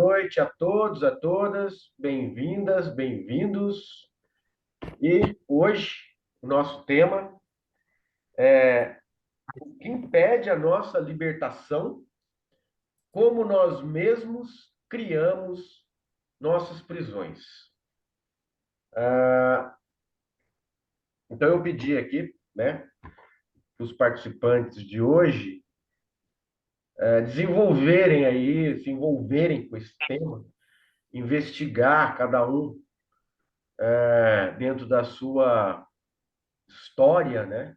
noite a todos, a todas, bem-vindas, bem-vindos. E hoje o nosso tema é o que impede a nossa libertação, como nós mesmos criamos nossas prisões. Então eu pedi aqui, né, para os participantes de hoje desenvolverem aí, se envolverem com esse tema, investigar cada um dentro da sua história, né?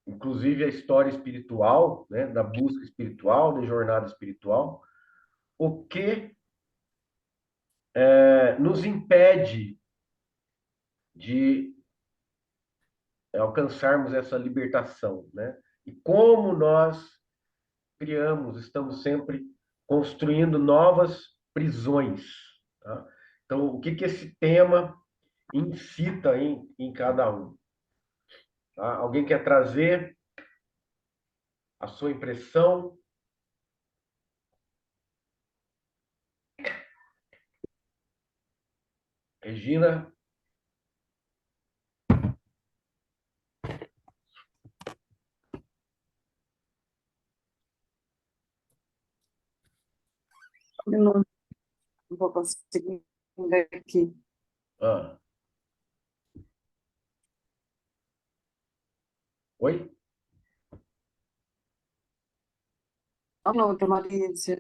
Inclusive a história espiritual, né? Da busca espiritual, da jornada espiritual, o que nos impede de alcançarmos essa libertação, né? E como nós criamos, estamos sempre construindo novas prisões, tá? Então, o que esse tema incita em cada um? Tá? Alguém quer trazer a sua impressão? Regina? Eu não vou conseguir ver aqui. Ah. Oi? Alô, Marícia.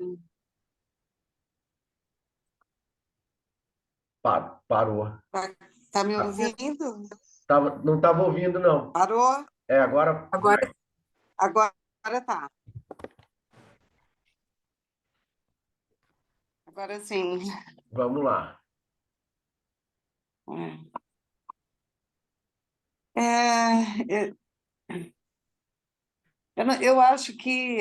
Parou. Tá me Ah, ouvindo? não estava ouvindo, não. Parou? Agora vai. Agora tá. Agora sim. Vamos lá. É, eu acho que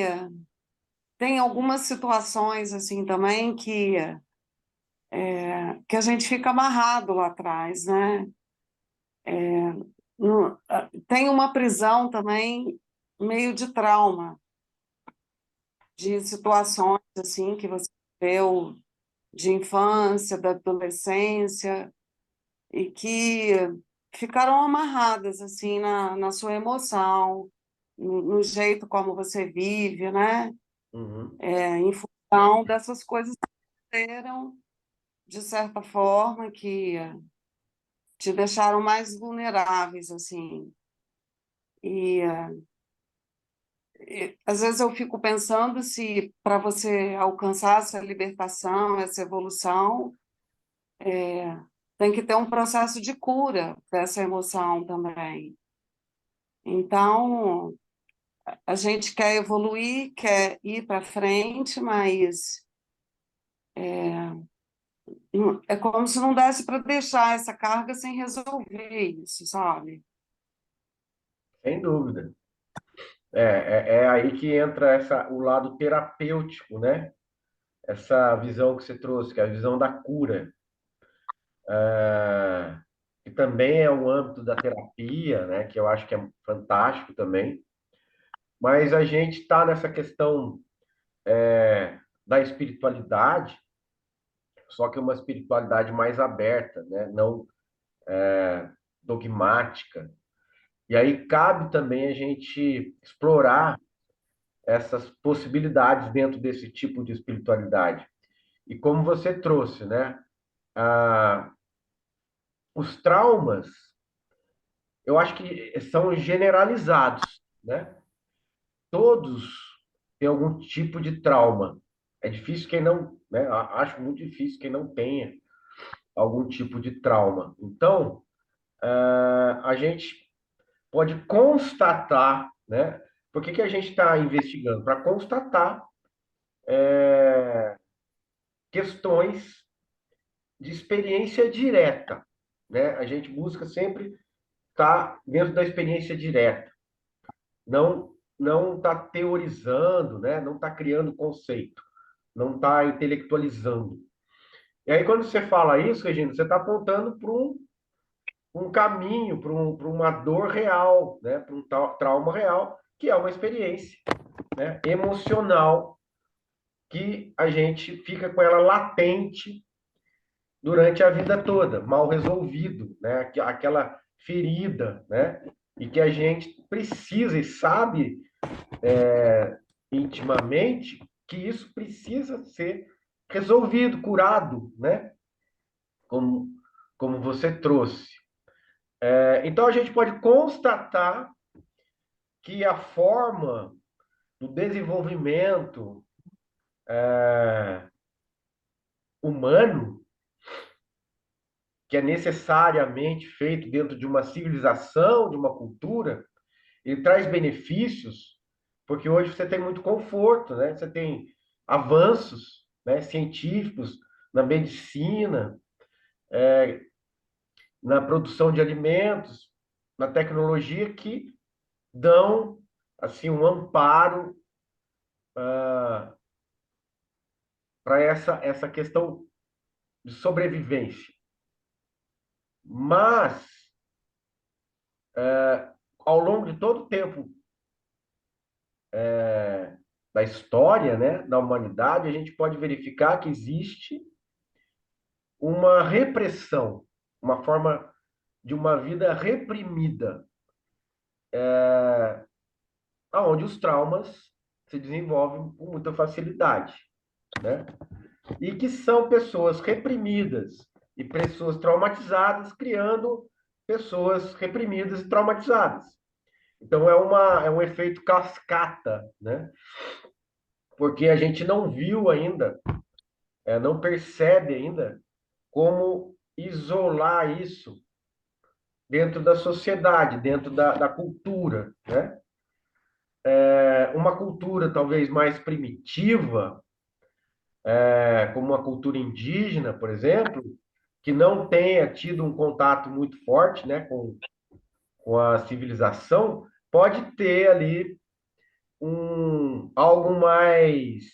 tem algumas situações assim também que a gente fica amarrado lá atrás, né? Tem uma prisão também meio de trauma, de situações assim que você viveu de infância, da adolescência, e que ficaram amarradas assim na sua emoção, no jeito como você vive, né? Uhum. Em função dessas coisas que aconteceram, de certa forma, que te deixaram mais vulneráveis, assim. E às vezes eu fico pensando se para você alcançar essa libertação, essa evolução, tem que ter um processo de cura dessa emoção também. Então, a gente quer evoluir, quer ir para frente, mas é como se não desse para deixar essa carga sem resolver isso, sabe? Sem dúvida. É aí que entra o lado terapêutico, né? Essa visão que você trouxe, que é a visão da cura, que também é o âmbito da terapia, né? Que eu acho que é fantástico também. Mas a gente está nessa questão da espiritualidade, só que é uma espiritualidade mais aberta, né? Não dogmática. E aí cabe também a gente explorar essas possibilidades dentro desse tipo de espiritualidade. E como você trouxe, né? Ah, os traumas, eu acho que são generalizados, né? Todos têm algum tipo de trauma. É difícil quem não, né? Acho muito difícil quem não tenha algum tipo de trauma. Então, a gente pode constatar, né? Por que a gente está investigando? Para constatar questões de experiência direta, né? A gente busca sempre estar dentro da experiência direta, não está teorizando, né? Não está criando conceito, não está intelectualizando. E aí, quando você fala isso, Regina, você está apontando para um caminho, para uma dor real, né? Para um trauma real, que é uma experiência, né? Emocional que a gente fica com ela latente durante a vida toda, mal resolvido, né? Aquela ferida, né? E que a gente precisa e sabe intimamente que isso precisa ser resolvido, curado, né? Como, como você trouxe. Então a gente pode constatar que a forma do desenvolvimento humano, que é necessariamente feito dentro de uma civilização, de uma cultura, ele traz benefícios, porque hoje você tem muito conforto, né? Você tem avanços, né, científicos na medicina, na produção de alimentos, na tecnologia que dão assim um amparo para essa questão de sobrevivência. Mas ao longo de todo o tempo da história, né, da humanidade, a gente pode verificar que existe uma repressão, uma forma de uma vida reprimida, aonde os traumas se desenvolvem com muita facilidade, né? E que são pessoas reprimidas e pessoas traumatizadas criando pessoas reprimidas e traumatizadas. Então é um efeito cascata, né? Porque a gente não viu ainda, não percebe ainda como isolar isso dentro da sociedade, dentro da cultura, né? Uma cultura talvez mais primitiva, como uma cultura indígena, por exemplo, que não tenha tido um contato muito forte, né, com a civilização, pode ter ali algo mais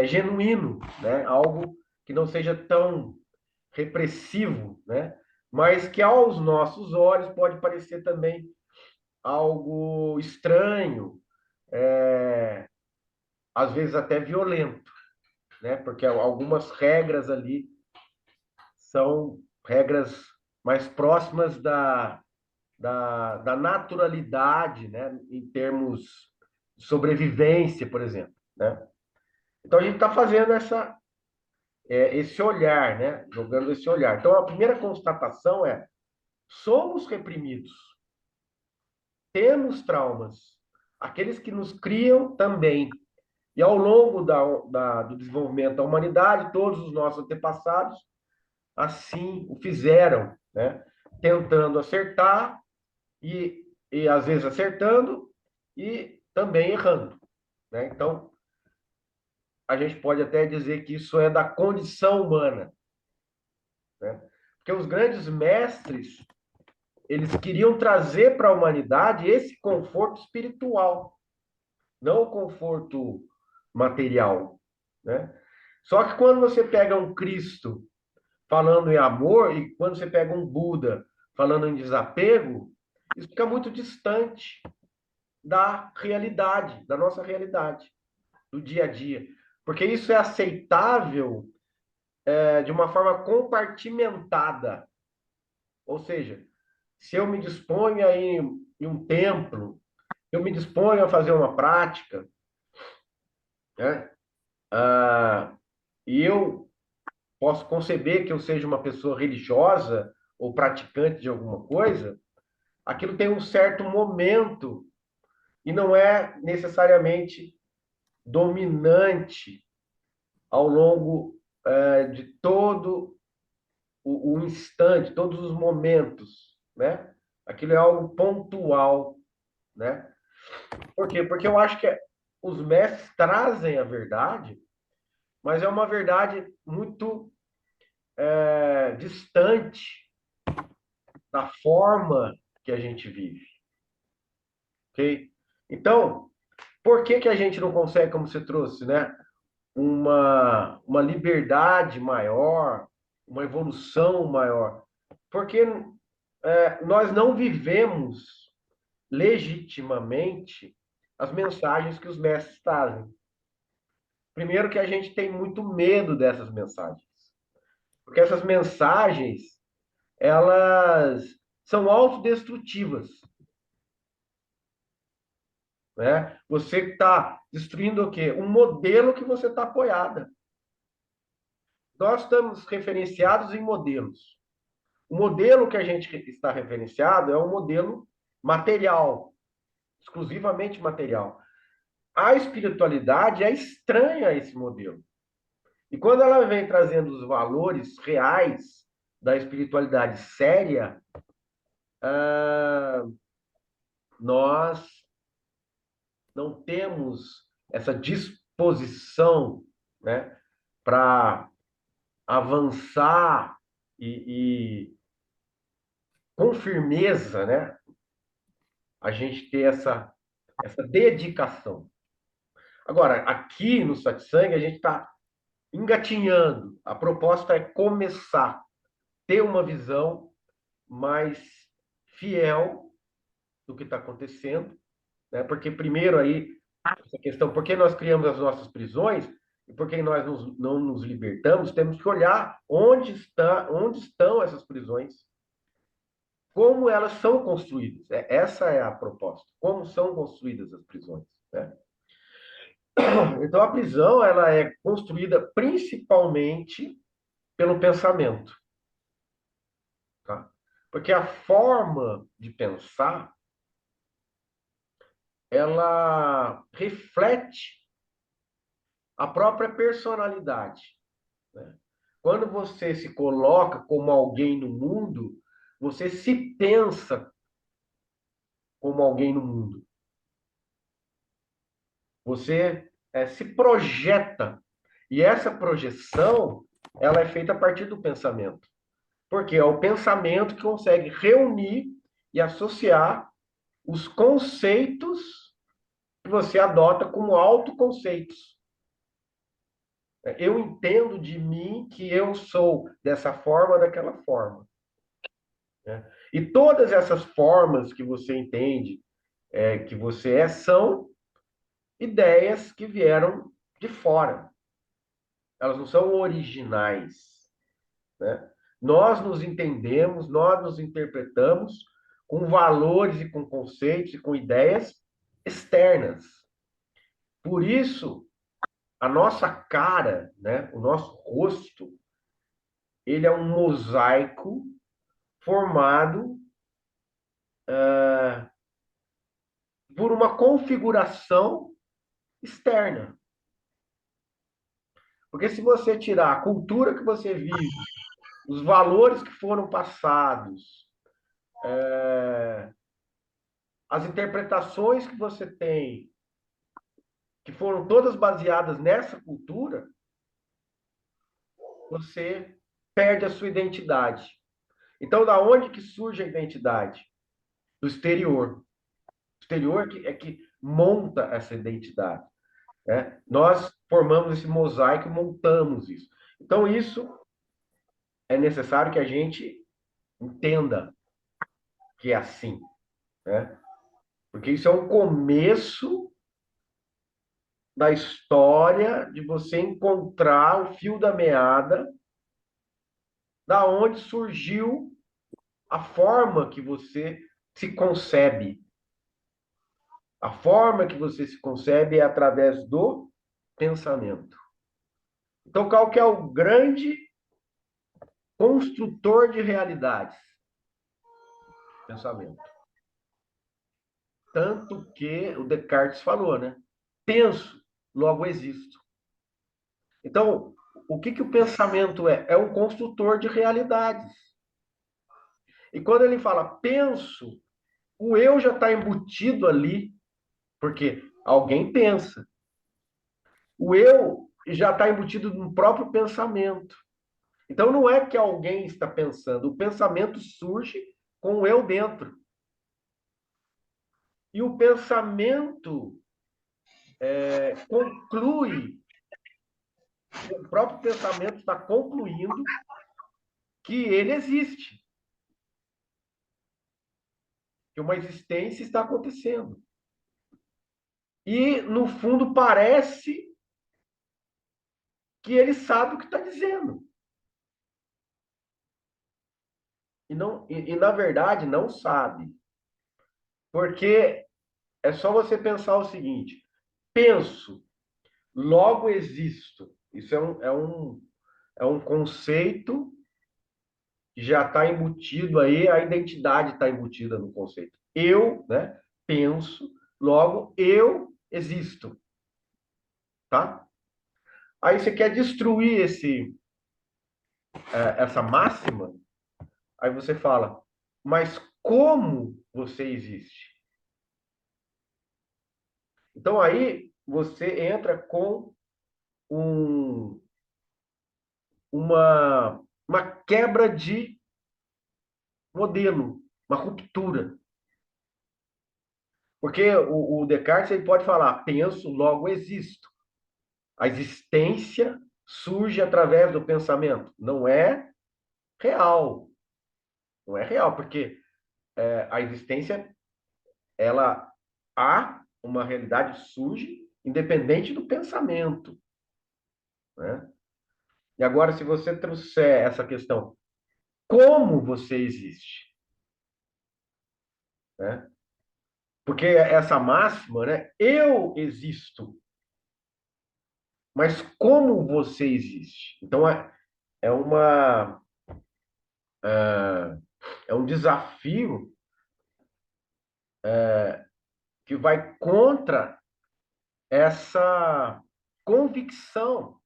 genuíno, né? Algo que não seja tão repressivo, né? Mas que aos nossos olhos pode parecer também algo estranho, às vezes até violento, né? Porque algumas regras ali são regras mais próximas da naturalidade, né? Em termos de sobrevivência, por exemplo, né? Então a gente está fazendo esse olhar, né? Jogando esse olhar. Então a primeira constatação é: somos reprimidos, temos traumas, aqueles que nos criam também. E ao longo do desenvolvimento da humanidade, todos os nossos antepassados assim o fizeram, né? Tentando acertar e às vezes acertando e também errando, né? Então, a gente pode até dizer que isso é da condição humana, né? Porque os grandes mestres, eles queriam trazer para a humanidade esse conforto espiritual, não o conforto material, né? Só que quando você pega um Cristo falando em amor e quando você pega um Buda falando em desapego, isso fica muito distante da realidade, da nossa realidade, do dia a dia. Porque isso é aceitável de uma forma compartimentada. Ou seja, se eu me disponho a ir em um templo, eu me disponho a fazer uma prática, né? E eu posso conceber que eu seja uma pessoa religiosa ou praticante de alguma coisa, aquilo tem um certo momento e não é necessariamente dominante ao longo de todo o instante, todos os momentos, né? Aquilo é algo pontual, né? Por quê? Porque eu acho que os mestres trazem a verdade, mas é uma verdade muito distante da forma que a gente vive, ok? Então, por que que a gente não consegue, como você trouxe, né? Uma liberdade maior, uma evolução maior? Porque nós não vivemos legitimamente as mensagens que os mestres trazem. Primeiro que a gente tem muito medo dessas mensagens. Porque essas mensagens, elas são autodestrutivas, né? Você está destruindo o quê? Um modelo que você está apoiada. Nós estamos referenciados em modelos. O modelo que a gente está referenciado é um modelo material, exclusivamente material. A espiritualidade é estranha a esse modelo. E quando ela vem trazendo os valores reais da espiritualidade séria, nós não temos essa disposição, né, para avançar e com firmeza, né, a gente ter essa dedicação. Agora, aqui no Satsang, a gente está engatinhando. A proposta é começar, ter uma visão mais fiel do que está acontecendo, né? Porque primeiro aí, essa questão, por que nós criamos as nossas prisões e por que nós não nos libertamos, temos que olhar onde estão essas prisões, como elas são construídas. Essa é a proposta, como são construídas as prisões, né? Então, a prisão ela é construída principalmente pelo pensamento, tá? Porque a forma de pensar, ela reflete a própria personalidade, né? Quando você se coloca como alguém no mundo, você se pensa como alguém no mundo. Você se projeta. E essa projeção, ela é feita a partir do pensamento. Porque é o pensamento que consegue reunir e associar os conceitos que você adota como autoconceitos. Eu entendo de mim que eu sou dessa forma, daquela forma, né? E todas essas formas que você entende que você é, são ideias que vieram de fora. Elas não são originais, né? Nós nos entendemos, nós nos interpretamos com valores e com conceitos e com ideias externas. Por isso, a nossa cara, né, o nosso rosto, ele é um mosaico formado por uma configuração externa. Porque se você tirar a cultura que você vive, os valores que foram passados, as interpretações que você tem, que foram todas baseadas nessa cultura, você perde a sua identidade. Então, da onde que surge a identidade? Do exterior. O exterior é que monta essa identidade, né? Nós formamos esse mosaico, montamos isso. Então, isso é necessário que a gente entenda que é assim, né? Porque isso é um começo da história de você encontrar o fio da meada da onde surgiu a forma que você se concebe. A forma que você se concebe é através do pensamento. Então, qual que é o grande construtor de realidades? Pensamento. Tanto que o Descartes falou, né? Penso, logo existo. Então, o que o pensamento é? É um construtor de realidades. E quando ele fala penso, o eu já está embutido ali, porque alguém pensa. O eu já está embutido no próprio pensamento. Então não é que alguém está pensando, o pensamento surge com o eu dentro. E o pensamento conclui, o próprio pensamento está concluindo que ele existe, que uma existência está acontecendo. E, no fundo, parece que ele sabe o que está dizendo. E, na verdade, não sabe. Porque é só você pensar o seguinte: penso, logo existo. Isso é um conceito que já está embutido aí, a identidade está embutida no conceito. Eu, né, penso, logo eu existo, tá? Aí você quer destruir essa máxima, aí você fala, mas como você existe? Então aí você entra com um, uma quebra de modelo, uma ruptura. Porque o Descartes ele pode falar, penso, logo existo. A existência surge através do pensamento. Não é real. Não é real, porque a existência, ela há uma realidade surge independente do pensamento, né? E agora, se você trouxer essa questão, como você existe, né? Porque essa máxima, né? Eu existo, mas como você existe? Então, é uma, é um desafio que vai contra essa convicção.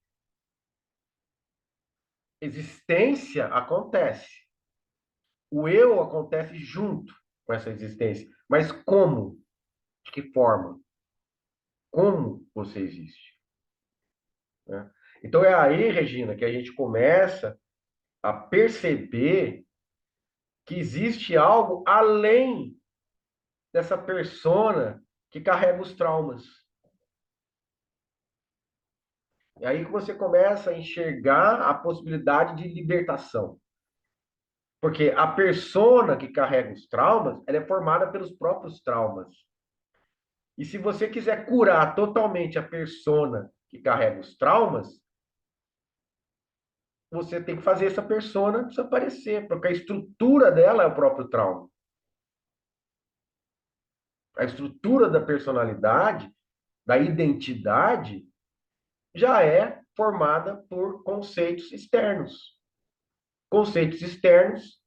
Existência acontece. O eu acontece junto com essa existência. Mas como? De que forma? Como você existe? Né? Então é aí, Regina, que a gente começa a perceber que existe algo além dessa persona que carrega os traumas. É aí que você começa a enxergar a possibilidade de libertação. Porque a persona que carrega os traumas, ela é formada pelos próprios traumas. E se você quiser curar totalmente a persona que carrega os traumas, você tem que fazer essa persona desaparecer, porque a estrutura dela é o próprio trauma. A estrutura da personalidade, da identidade, já é formada por conceitos externos. Conceitos externos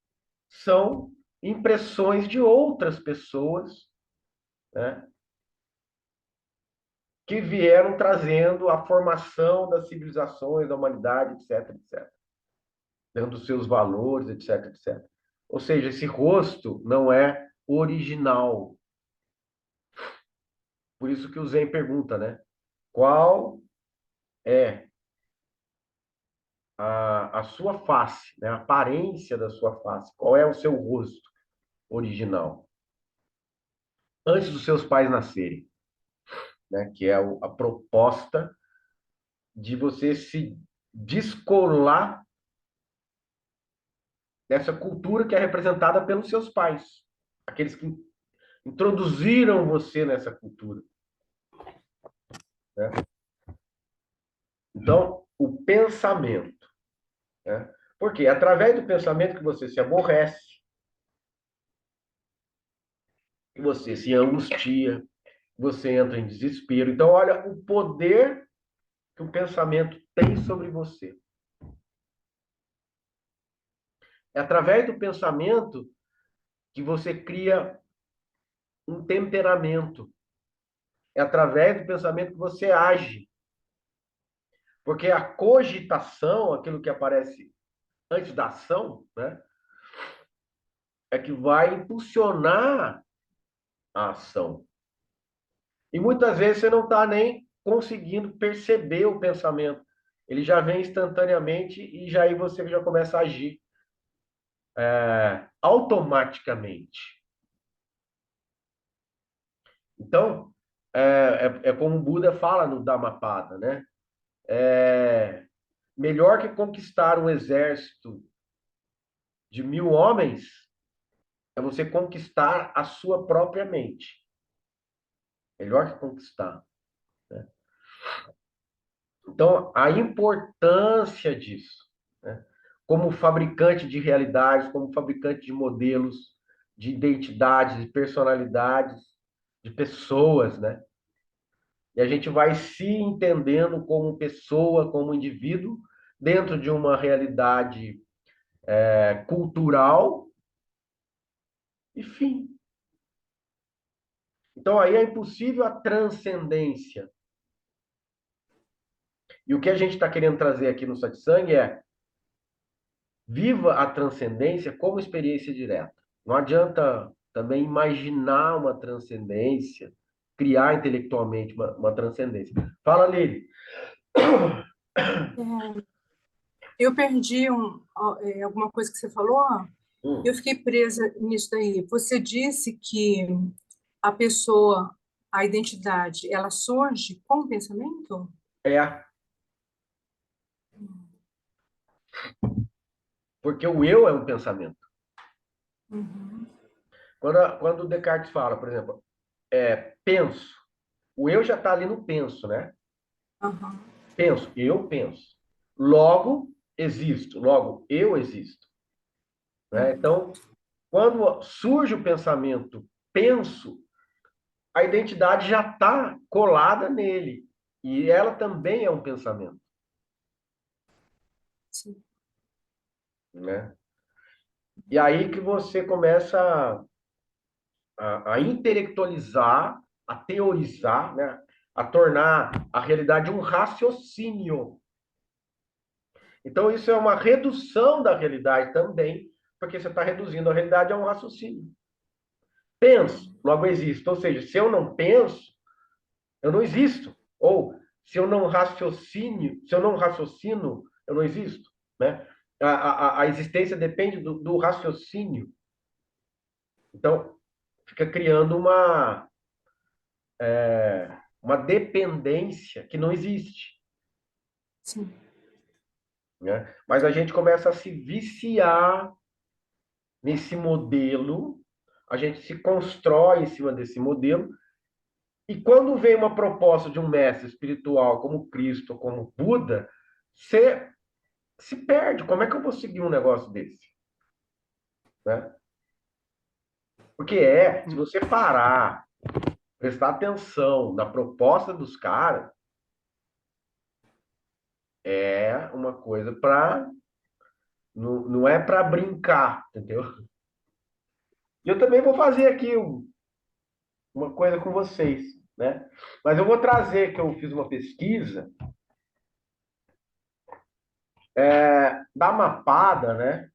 são impressões de outras pessoas, né, que vieram trazendo a formação das civilizações, da humanidade, etc, etc. Dando seus valores, etc, etc. Ou seja, esse rosto não é original. Por isso que o Zen pergunta, né? Qual é a sua face, né? A aparência da sua face? Qual é o seu rosto original? Antes dos seus pais nascerem, né? Que é a proposta de você se descolar dessa cultura que é representada pelos seus pais, aqueles que introduziram você nessa cultura, né? Então, o pensamento, né? Porque é através do pensamento que você se aborrece, que você se angustia, você entra em desespero. Então, olha o poder que o pensamento tem sobre você. É através do pensamento que você cria um temperamento. É através do pensamento que você age. Porque a cogitação, aquilo que aparece antes da ação, né, é que vai impulsionar a ação. E muitas vezes você não está nem conseguindo perceber o pensamento. Ele já vem instantaneamente e já aí você já começa a agir automaticamente. Então, é como o Buda fala no Dhammapada, né? É melhor que conquistar um exército de 1000 homens é você conquistar a sua própria mente. Melhor que conquistar, né? Então, a importância disso, né? Como fabricante de realidades, como fabricante de modelos, de identidades, de personalidades, de pessoas, né? E a gente vai se entendendo como pessoa, como indivíduo, dentro de uma realidade cultural, e fim. Então, aí é impossível a transcendência. E o que a gente está querendo trazer aqui no Satsang é: viva a transcendência como experiência direta. Não adianta também imaginar uma transcendência, criar intelectualmente uma transcendência. Fala, Lili. Eu perdi alguma coisa que você falou, eu Hum, fiquei presa nisso daí. Você disse que a pessoa, a identidade, ela surge com o pensamento? é, porque o eu é um pensamento. Uhum. Quando o Descartes fala, por exemplo, penso, o eu já está ali no penso, né? Aham. Penso, eu penso. Logo, existo. Logo, eu existo. Né? Uhum. Então, quando surge o pensamento penso, a identidade já está colada nele. E ela também é um pensamento. Sim. Né? E aí que você começa a intelectualizar, a teorizar, né? A tornar a realidade um raciocínio. Então, isso é uma redução da realidade também, porque você está reduzindo a realidade a um raciocínio. Penso, logo existo. Ou seja, se eu não penso, eu não existo. Ou se eu não raciocino, eu não existo. Né? A existência depende do raciocínio. Então, fica criando uma dependência que não existe. Sim. Né? Mas a gente começa a se viciar nesse modelo, a gente se constrói em cima desse modelo, e quando vem uma proposta de um mestre espiritual como Cristo, como Buda, você se perde. Como é que eu vou seguir um negócio desse? Né? Porque se você parar, prestar atenção na proposta dos caras, é uma coisa para. Não, não é para brincar, entendeu? E eu também vou fazer aqui uma coisa com vocês, né? Mas eu vou trazer que eu fiz uma pesquisa da Mapada, né?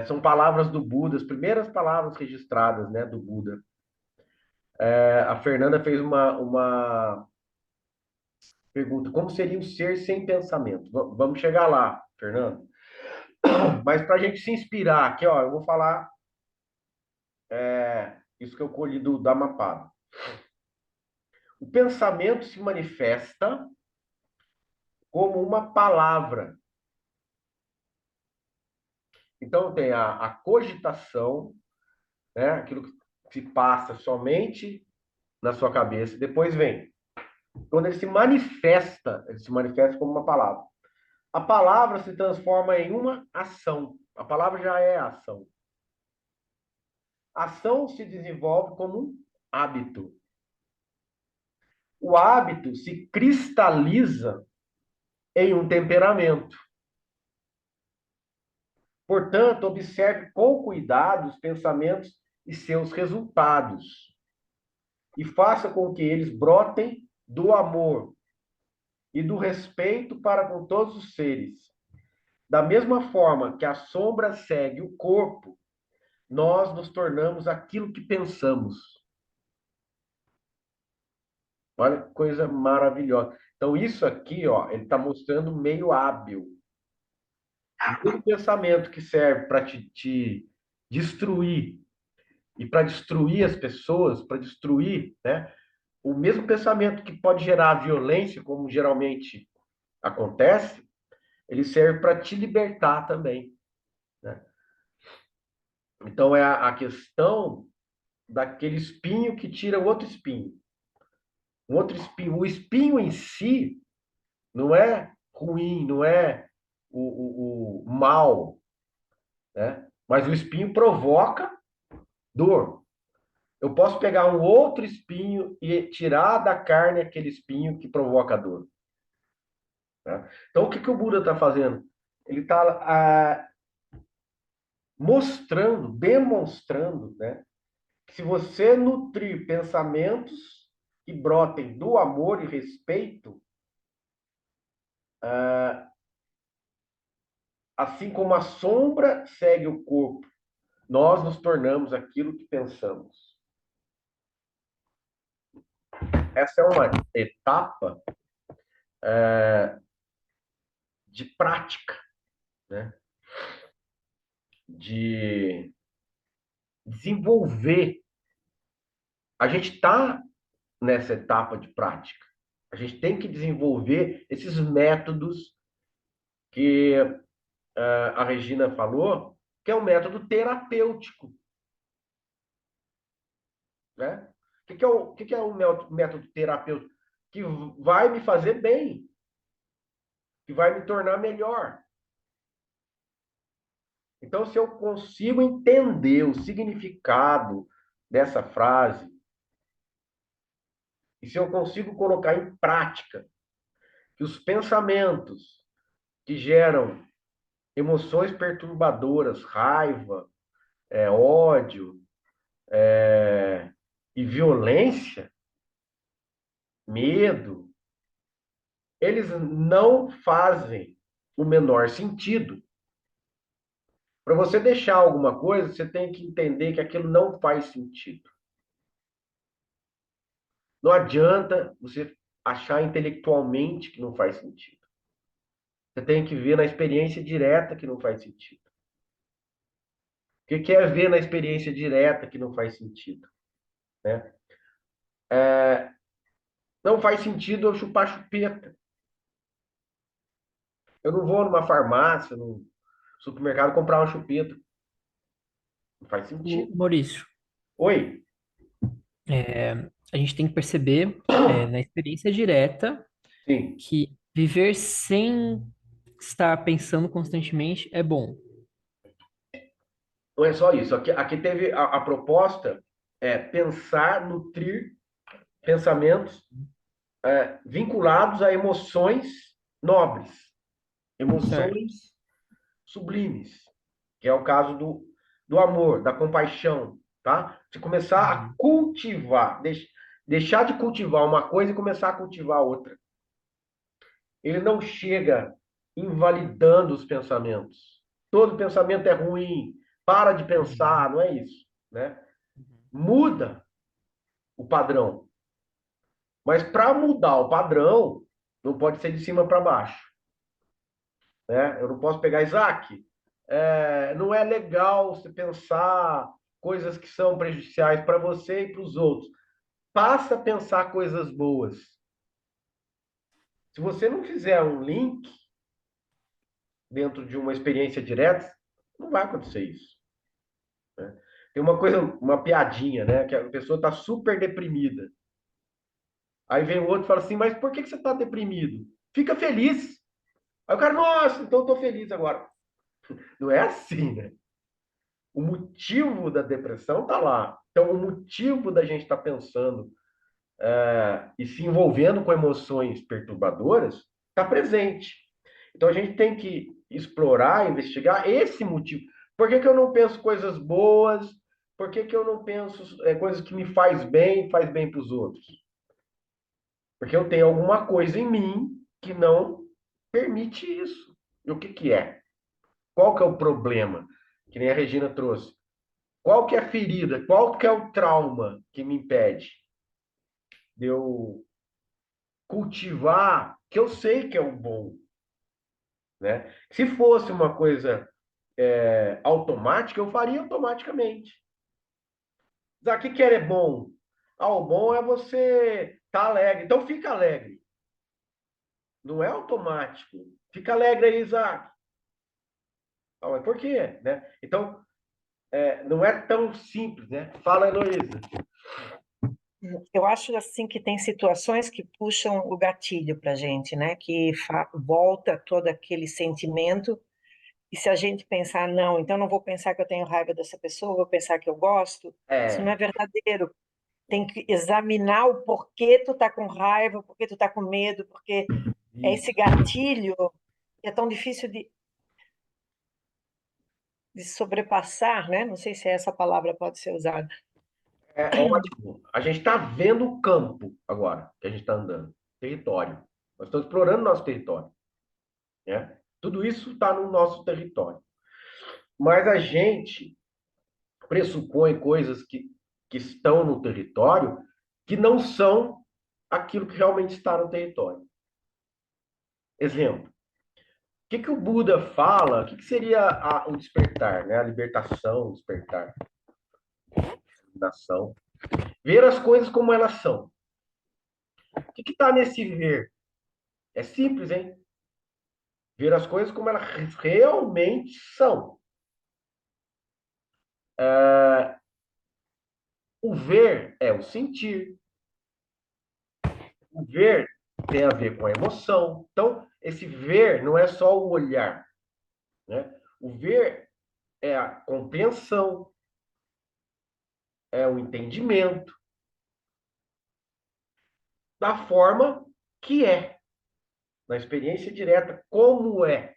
São palavras do Buda, as primeiras palavras registradas, né, do Buda. A Fernanda fez uma pergunta: como seria o ser sem pensamento? Vamos chegar lá, Fernanda. Mas para a gente se inspirar aqui, ó, eu vou falar isso que eu colhi da Mapada. O pensamento se manifesta como uma palavra. Então, tem a cogitação, né, aquilo que se passa somente na sua cabeça, depois vem. Quando ele se manifesta como uma palavra. A palavra se transforma em uma ação. A palavra já é ação. A ação se desenvolve como um hábito. O hábito se cristaliza em um temperamento. Portanto, observe com cuidado os pensamentos e seus resultados. E faça com que eles brotem do amor e do respeito para com todos os seres. Da mesma forma que a sombra segue o corpo, nós nos tornamos aquilo que pensamos. Olha que coisa maravilhosa. Então, isso aqui, ó, ele está mostrando meio hábil. O pensamento que serve para te destruir e para destruir as pessoas, para destruir, né? O mesmo pensamento que pode gerar violência, como geralmente acontece, ele serve para te libertar também, né? Então, é a questão daquele espinho que tira o outro espinho. O espinho em si, não é ruim, não é o mal, né? Mas o espinho provoca dor. Eu posso pegar um outro espinho e tirar da carne aquele espinho que provoca dor. Tá? Então, o que que o Buda está fazendo? Ele está mostrando, demonstrando, né, que se você nutrir pensamentos que brotem do amor e respeito, assim como a sombra segue o corpo, nós nos tornamos aquilo que pensamos. Essa é uma etapa de prática, né? De desenvolver. A gente está nessa etapa de prática. A gente tem que desenvolver esses métodos que a Regina falou, que é um método terapêutico, né? O que é um método terapêutico? Que vai me fazer bem, que vai me tornar melhor. Então, se eu consigo entender o significado dessa frase, e se eu consigo colocar em prática que os pensamentos que geram emoções perturbadoras, raiva, ódio, e violência, medo, eles não fazem o menor sentido. Para você deixar alguma coisa, você tem que entender que aquilo não faz sentido. Não adianta você achar intelectualmente que não faz sentido. Você tem que ver na experiência direta que não faz sentido. O que é ver na experiência direta que não faz sentido? Né? Não faz sentido eu chupar chupeta. Eu não vou numa farmácia, num supermercado comprar uma chupeta. Não faz O sentido. Maurício, Oi? a gente tem que perceber, na experiência direta, Sim. que viver sem estar pensando constantemente é bom. Não é só isso. Aqui teve a proposta pensar, nutrir pensamentos vinculados a emoções nobres, Certo. emoções sublimes, que é o caso do amor, da compaixão, tá? De começar a Uhum. cultivar, deixar de cultivar uma coisa e começar a cultivar outra. Ele não chega invalidando os pensamentos. Todo pensamento é ruim, para de Uhum. pensar, não é isso, né? Uhum. Muda o padrão. Mas para mudar o padrão, não pode ser de cima para baixo, né? Eu não posso pegar, Isaac, não é legal você pensar coisas que são prejudiciais para você e para os outros. Passa a pensar coisas boas. Se você não fizer um link dentro de uma experiência direta, não vai acontecer isso. Né? Tem uma coisa, uma piadinha, né? Que a pessoa está super deprimida. Aí vem o outro e fala assim, mas por que você está deprimido? Fica feliz. Aí o cara, nossa, então eu tô feliz agora. Não é assim, né? O motivo da depressão tá lá. Então, o motivo da gente estar pensando e se envolvendo com emoções perturbadoras está presente. Então, a gente tem que explorar, investigar esse motivo. Por que que eu não penso coisas boas? Por que que eu não penso coisas que me faz bem para os outros? Porque eu tenho alguma coisa em mim que não permite isso. E o que que é? Qual que é o problema? Que nem a Regina trouxe. Qual que é a ferida? Qual que é o trauma que me impede de eu cultivar que eu sei que é o bom, né? Se fosse uma coisa automática, eu faria automaticamente. O que é bom? O bom é você estar alegre. Então fica alegre. Não é automático. Fica alegre aí, Isaac. Mas por quê? Né? Então, não é tão simples, né? Fala, Heloísa. Eu acho assim que tem situações que puxam o gatilho para a gente, né? Que volta todo aquele sentimento. E se a gente pensar, não, então não vou pensar que eu tenho raiva dessa pessoa, vou pensar que eu gosto, isso não É, é verdadeiro. Tem que examinar o porquê tu tá com raiva, porquê tu tá com medo, porque é esse isso. gatilho que é tão difícil de sobrepassar, né? Não sei se essa palavra pode ser usada. É ótimo. A gente está vendo o campo agora, que a gente está andando. Território. Nós estamos explorando nosso território, né? Tudo isso está no nosso território. Mas a gente pressupõe coisas que estão no território que não são aquilo que realmente está no território. Exemplo. Que o Buda fala? O que seria o despertar, né? A libertação, o despertar, a iluminação. Ver as coisas como elas são. O que está nesse ver? É simples, hein? Ver as coisas como elas realmente são. O ver é o sentir. O ver tem a ver com a emoção. Então, esse ver não é só o olhar, né? O ver é a compreensão, é o entendimento da forma que é, na experiência direta, como é,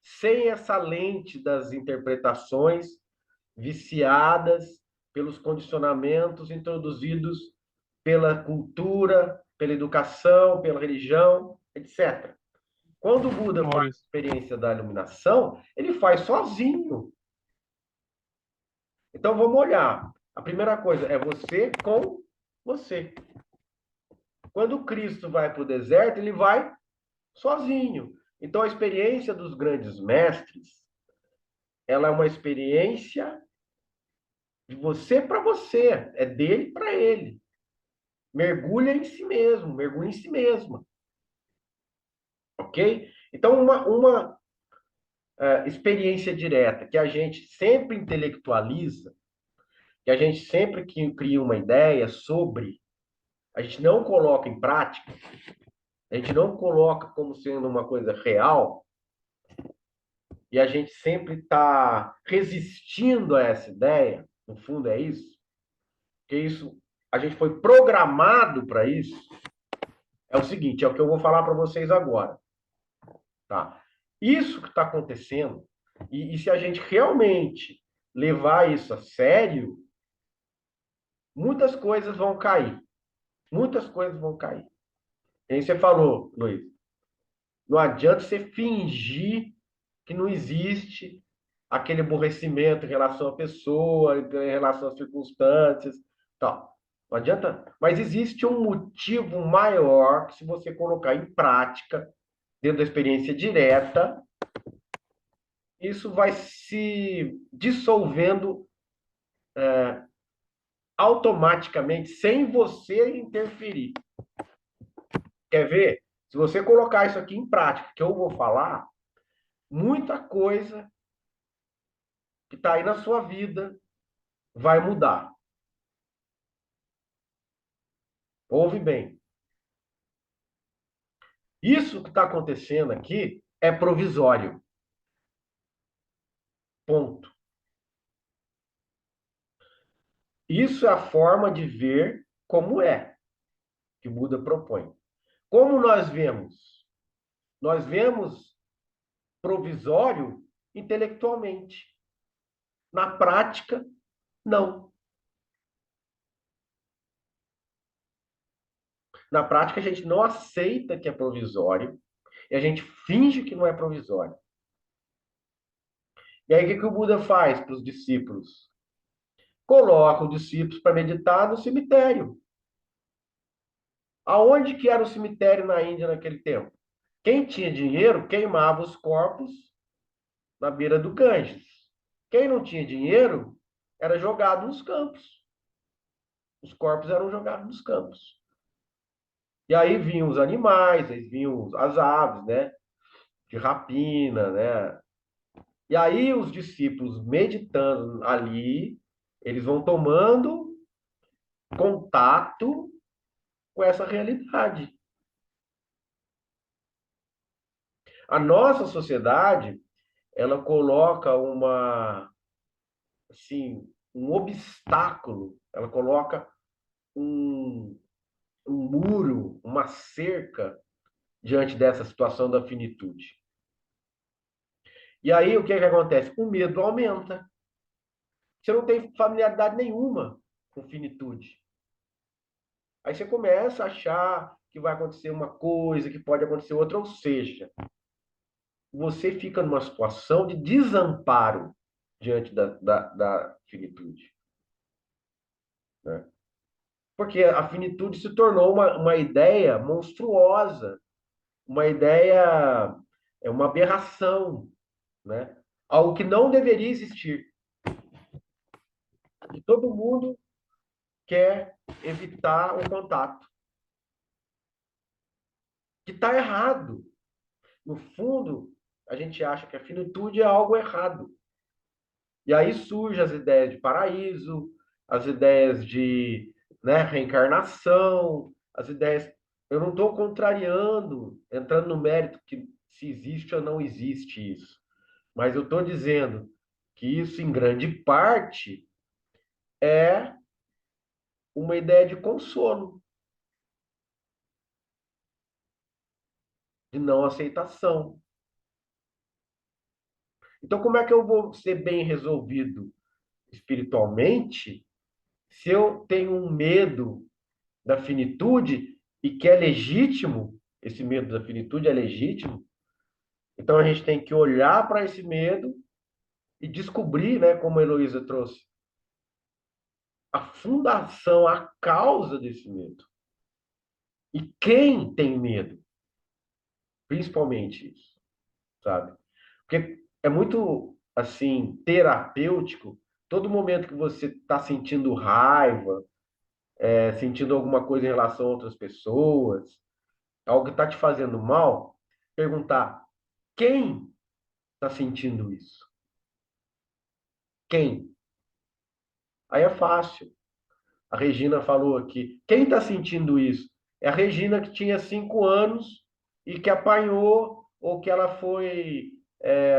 sem essa lente das interpretações viciadas pelos condicionamentos introduzidos pela cultura, pela educação, pela religião, etc. Quando o Buda faz a Maurício. experiência da iluminação, ele faz sozinho. Então vamos olhar. A primeira coisa é você com você. Quando Cristo vai para o deserto, ele vai sozinho. Então a experiência dos grandes mestres, ela é uma experiência de você para você, é dele para ele. Mergulha em si mesmo, mergulha em si mesma. Ok? Então, uma experiência direta que a gente sempre intelectualiza, que a gente sempre cria uma ideia sobre, a gente não coloca em prática, a gente não coloca como sendo uma coisa real, e a gente sempre está resistindo a essa ideia, no fundo é isso, que isso, a gente foi programado para isso, é o seguinte, é o que eu vou falar para vocês agora. Tá? Isso que está acontecendo, e se a gente realmente levar isso a sério, muitas coisas vão cair. Muitas coisas vão cair. Aí você falou, Luiz, não adianta você fingir que não existe aquele aborrecimento em relação à pessoa, em relação às circunstâncias, tal. Não adianta, mas existe um motivo maior que se você colocar em prática, dentro da experiência direta, isso vai se dissolvendo automaticamente, sem você interferir. Quer ver? Se você colocar isso aqui em prática, que eu vou falar, muita coisa que está aí na sua vida vai mudar. Ouve bem. Isso que está acontecendo aqui é provisório. Ponto. Isso é a forma de ver como é, que Buda propõe. Como nós vemos? Nós vemos provisório intelectualmente. Na prática, não. Na prática, a gente não aceita que é provisório e a gente finge que não é provisório. E aí, o que o Buda faz para os discípulos? Coloca os discípulos para meditar no cemitério. Aonde que era o cemitério na Índia naquele tempo? Quem tinha dinheiro queimava os corpos na beira do Ganges. Quem não tinha dinheiro era jogado nos campos. Os corpos eram jogados nos campos. E aí vinham os animais, aí vinham as aves, né? De rapina, né? E aí os discípulos meditando ali, eles vão tomando contato com essa realidade. A nossa sociedade, ela coloca assim, um obstáculo, ela coloca um muro, uma cerca diante dessa situação da finitude. E aí, o que é que acontece? O medo aumenta. Você não tem familiaridade nenhuma com finitude. Aí você começa a achar que vai acontecer uma coisa, que pode acontecer outra, ou seja, você fica numa situação de desamparo diante da finitude, né? Porque a finitude se tornou uma ideia monstruosa, uma ideia, é uma aberração, né? Algo que não deveria existir. E todo mundo quer evitar o contato. Que está errado. No fundo, a gente acha que a finitude é algo errado. E aí surgem as ideias de paraíso, as ideias de, né, reencarnação, as ideias. Eu não estou contrariando, entrando no mérito que se existe ou não existe isso. Mas eu estou dizendo que isso, em grande parte, é uma ideia de consolo, de não aceitação. Então, como é que eu vou ser bem resolvido espiritualmente se eu tenho um medo da finitude e que é legítimo? Esse medo da finitude é legítimo. Então, a gente tem que olhar para esse medo e descobrir, né, como a Heloísa trouxe, a fundação, a causa desse medo. E quem tem medo? Principalmente isso, sabe? Porque é muito, assim, terapêutico. Todo momento que você está sentindo raiva, sentindo alguma coisa em relação a outras pessoas, algo que está te fazendo mal, perguntar: quem está sentindo isso? Quem? Aí é fácil. A Regina falou aqui. Quem está sentindo isso? É a Regina que tinha 5 anos e que apanhou ou que ela foi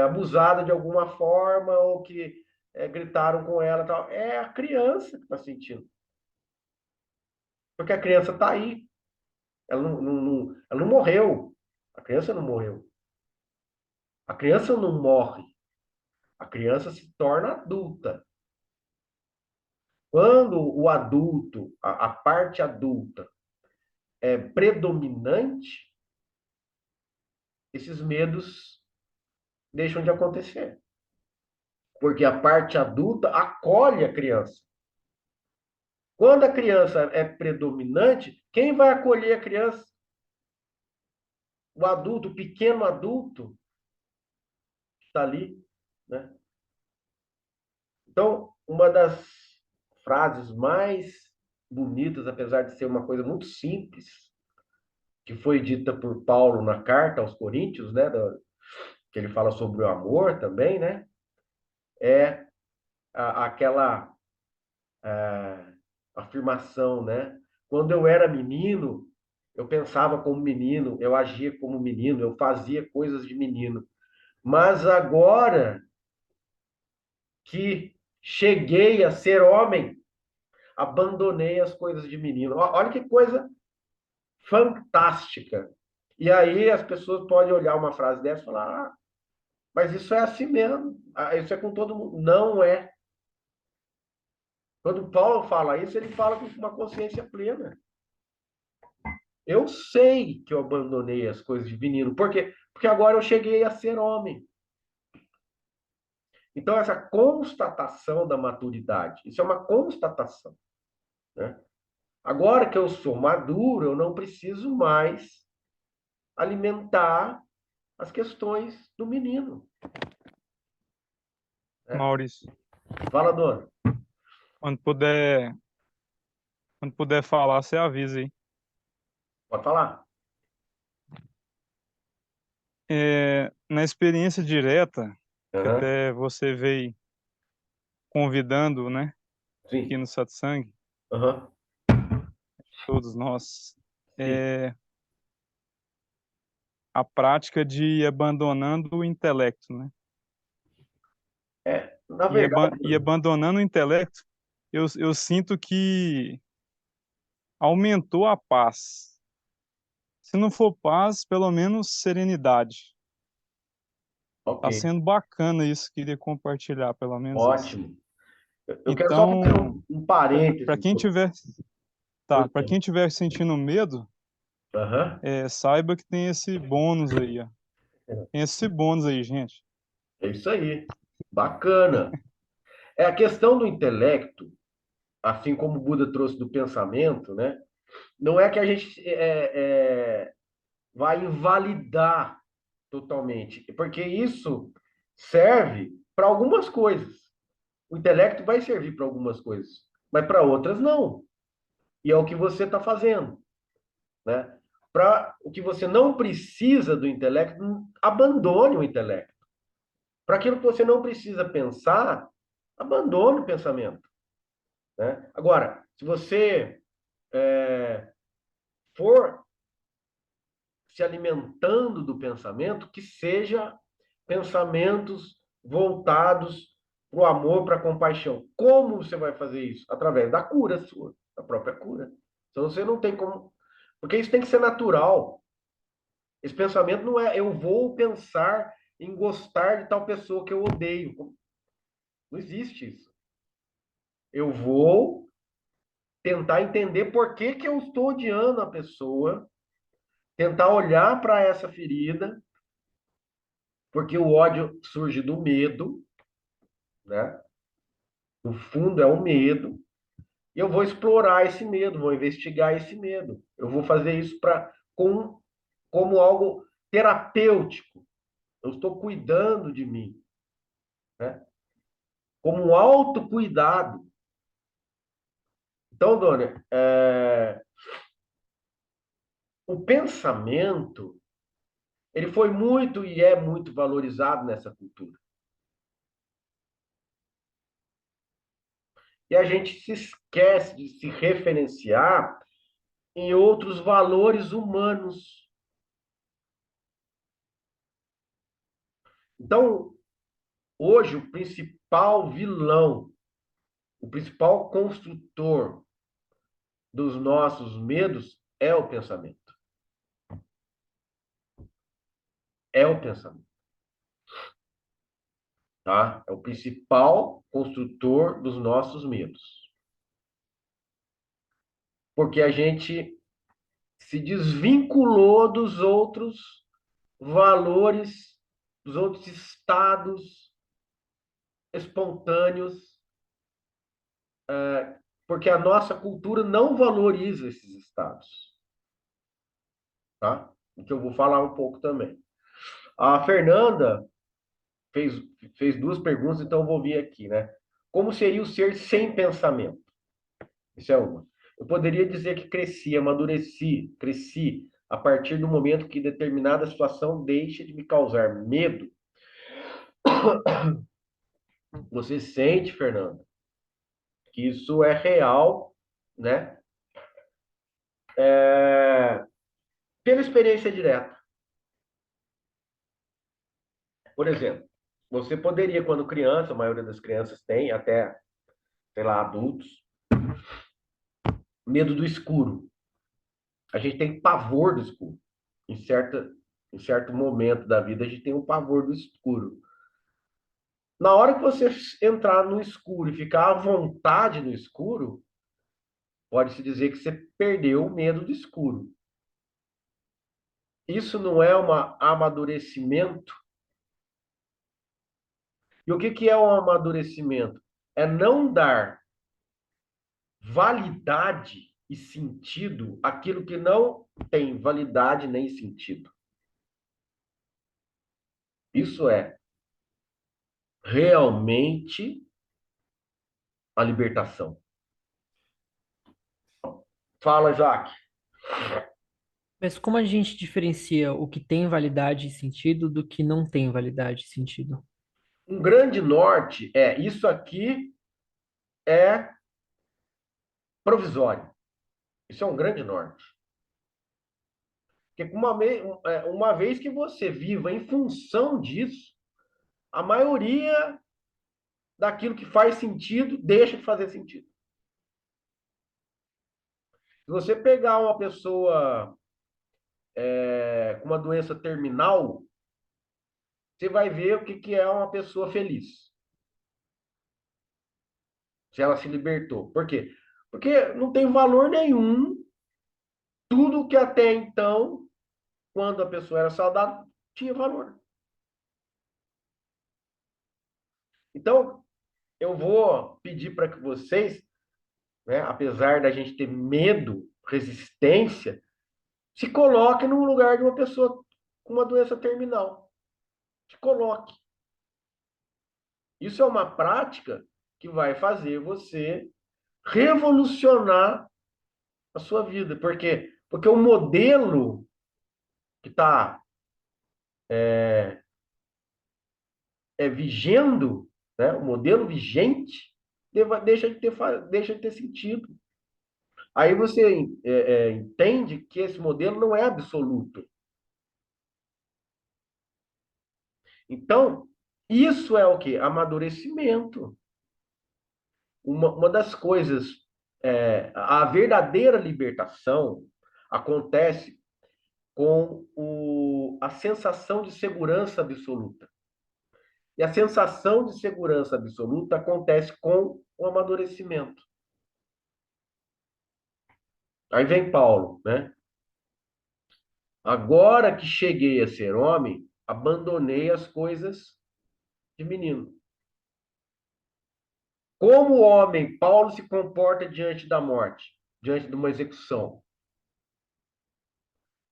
abusada de alguma forma ou que gritaram com ela, tal. É a criança que está sentindo. Porque a criança está aí. Ela não morreu. A criança não morreu. A criança não morre. A criança se torna adulta. Quando o adulto, a parte adulta, é predominante, esses medos deixam de acontecer. Porque a parte adulta acolhe a criança. Quando a criança é predominante, quem vai acolher a criança? O adulto, o pequeno adulto, está ali, né? Então, uma das frases mais bonitas, apesar de ser uma coisa muito simples, que foi dita por Paulo na carta aos Coríntios, né, que ele fala sobre o amor também, né, é aquela afirmação, né? Quando eu era menino, eu pensava como menino, eu agia como menino, eu fazia coisas de menino. Mas agora que cheguei a ser homem, abandonei as coisas de menino. Olha que coisa fantástica. E aí as pessoas podem olhar uma frase dessa e falar: ah, mas isso é assim mesmo, isso é com todo mundo. Não é. Quando Paulo fala isso, ele fala com uma consciência plena. Eu sei que eu abandonei as coisas de menino. Por quê? Porque agora eu cheguei a ser homem. Então, essa constatação da maturidade, isso é uma constatação, né? Agora que eu sou maduro, eu não preciso mais alimentar as questões do menino, né? Maurício, Fala, dona. quando puder, quando puder falar, você avisa aí. Pode falar. Na experiência direta, que Aham. até você veio convidando, né, aqui Sim. no Satsang, Aham. todos nós, Sim. é a prática de ir abandonando o intelecto, né? Na verdade, E abandonando o intelecto, eu sinto que aumentou a paz. Se não for paz, pelo menos serenidade. ok, Tá sendo bacana isso, queria compartilhar pelo menos isso. ótimo. Eu quero só fazer Então, um para parênteses. quem tiver, Pois tá, para não. quem tiver sentindo medo, Aham. saiba que tem esse bônus aí, ó. Tem esse bônus aí, gente. É isso aí. Bacana. É a questão do intelecto, assim como o Buda trouxe do pensamento, né? Não é que a gente vai invalidar totalmente, porque isso serve para algumas coisas. O intelecto vai servir para algumas coisas, mas para outras não. E é o que você está fazendo, né? Para o que você não precisa do intelecto, abandone o intelecto. Para aquilo que você não precisa pensar, abandone o pensamento, né? Agora, se você for se alimentando do pensamento, que seja pensamentos voltados para o amor, para a compaixão. Como você vai fazer isso? Através da cura sua, da própria cura. Então você não tem como. Porque isso tem que ser natural. Esse pensamento não é eu vou pensar em gostar de tal pessoa que eu odeio. Não existe isso. Eu vou tentar entender por que que eu estou odiando a pessoa, tentar olhar para essa ferida, porque o ódio surge do medo, né? No fundo é o medo, e eu vou explorar esse medo, vou investigar esse medo. Eu vou fazer isso como algo terapêutico. Eu estou cuidando de mim, né? Como um autocuidado. Então, Dona, o pensamento, ele foi muito e é muito valorizado nessa cultura. E a gente se esquece de se referenciar em outros valores humanos. Então, hoje, o principal vilão, o principal construtor dos nossos medos é o pensamento. É o pensamento, tá? É o principal construtor dos nossos medos. Porque a gente se desvinculou dos outros valores, dos outros estados espontâneos, porque a nossa cultura não valoriza esses estados, tá? O que eu vou falar um pouco também. A Fernanda fez, fez duas perguntas, então eu vou vir aqui, né? Como seria o ser sem pensamento? Isso é uma. Eu poderia dizer que cresci, amadureci, cresci a partir do momento que determinada situação deixa de me causar medo. Você sente, Fernanda, que isso é real, né? Pela experiência direta. Por exemplo, você poderia, quando criança, a maioria das crianças tem, até, sei lá, adultos, medo do escuro. A gente tem pavor do escuro. Em certo momento da vida, a gente tem um pavor do escuro. Na hora que você entrar no escuro e ficar à vontade no escuro, pode-se dizer que você perdeu o medo do escuro. Isso não é um amadurecimento? E o que que é um amadurecimento? É não dar validade e sentido àquilo que não tem validade nem sentido. Isso é realmente a libertação. Fala, Jaque. Mas como a gente diferencia o que tem validade e sentido do que não tem validade e sentido? Um grande norte é isso aqui é provisório. Isso é um grande norte. Porque uma vez que você viva em função disso, a maioria daquilo que faz sentido deixa de fazer sentido. Se você pegar uma pessoa com uma doença terminal, você vai ver o que é uma pessoa feliz. Se ela se libertou. Por quê? Porque não tem valor nenhum tudo que até então, quando a pessoa era saudável, tinha valor. Então, eu vou pedir para que vocês, né, apesar da gente ter medo, resistência, se coloquem no lugar de uma pessoa com uma doença terminal. Se coloque. Isso é uma prática que vai fazer você revolucionar a sua vida. Por quê? Porque o modelo que está vigendo, né? O modelo vigente, deixa de ter sentido. Aí você entende que esse modelo não é absoluto. Então, isso é o quê? Amadurecimento. Uma das coisas, a verdadeira libertação acontece com a sensação de segurança absoluta. E a sensação de segurança absoluta acontece com o amadurecimento. Aí vem Paulo, né? Agora que cheguei a ser homem, abandonei as coisas de menino. Como homem, Paulo se comporta diante da morte, diante de uma execução.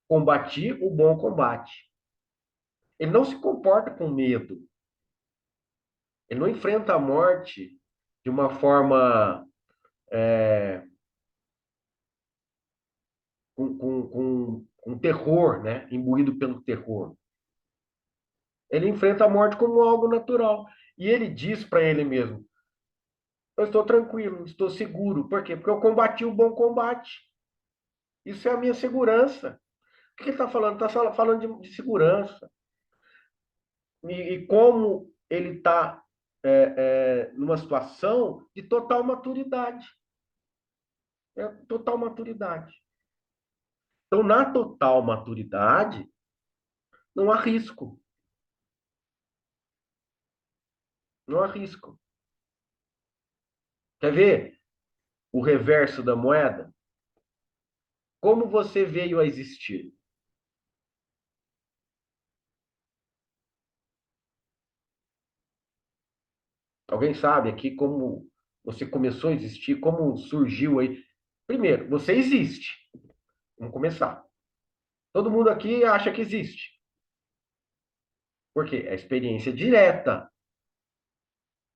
Combati o bom combate. Ele não se comporta com medo. Ele não enfrenta a morte de uma forma com terror, né? Imbuído pelo terror. Ele enfrenta a morte como algo natural. E ele diz para ele mesmo: eu estou tranquilo, estou seguro. Por quê? Porque eu combati o bom combate. Isso é a minha segurança. O que ele está falando? Está falando de segurança. E como ele está numa situação de total maturidade. Total maturidade. Então, na total maturidade, não há risco. Não há risco. Quer ver o reverso da moeda? Como você veio a existir? Alguém sabe aqui como você começou a existir? Como surgiu aí? Primeiro, você existe. Vamos começar. Todo mundo aqui acha que existe. Por quê? É a experiência direta.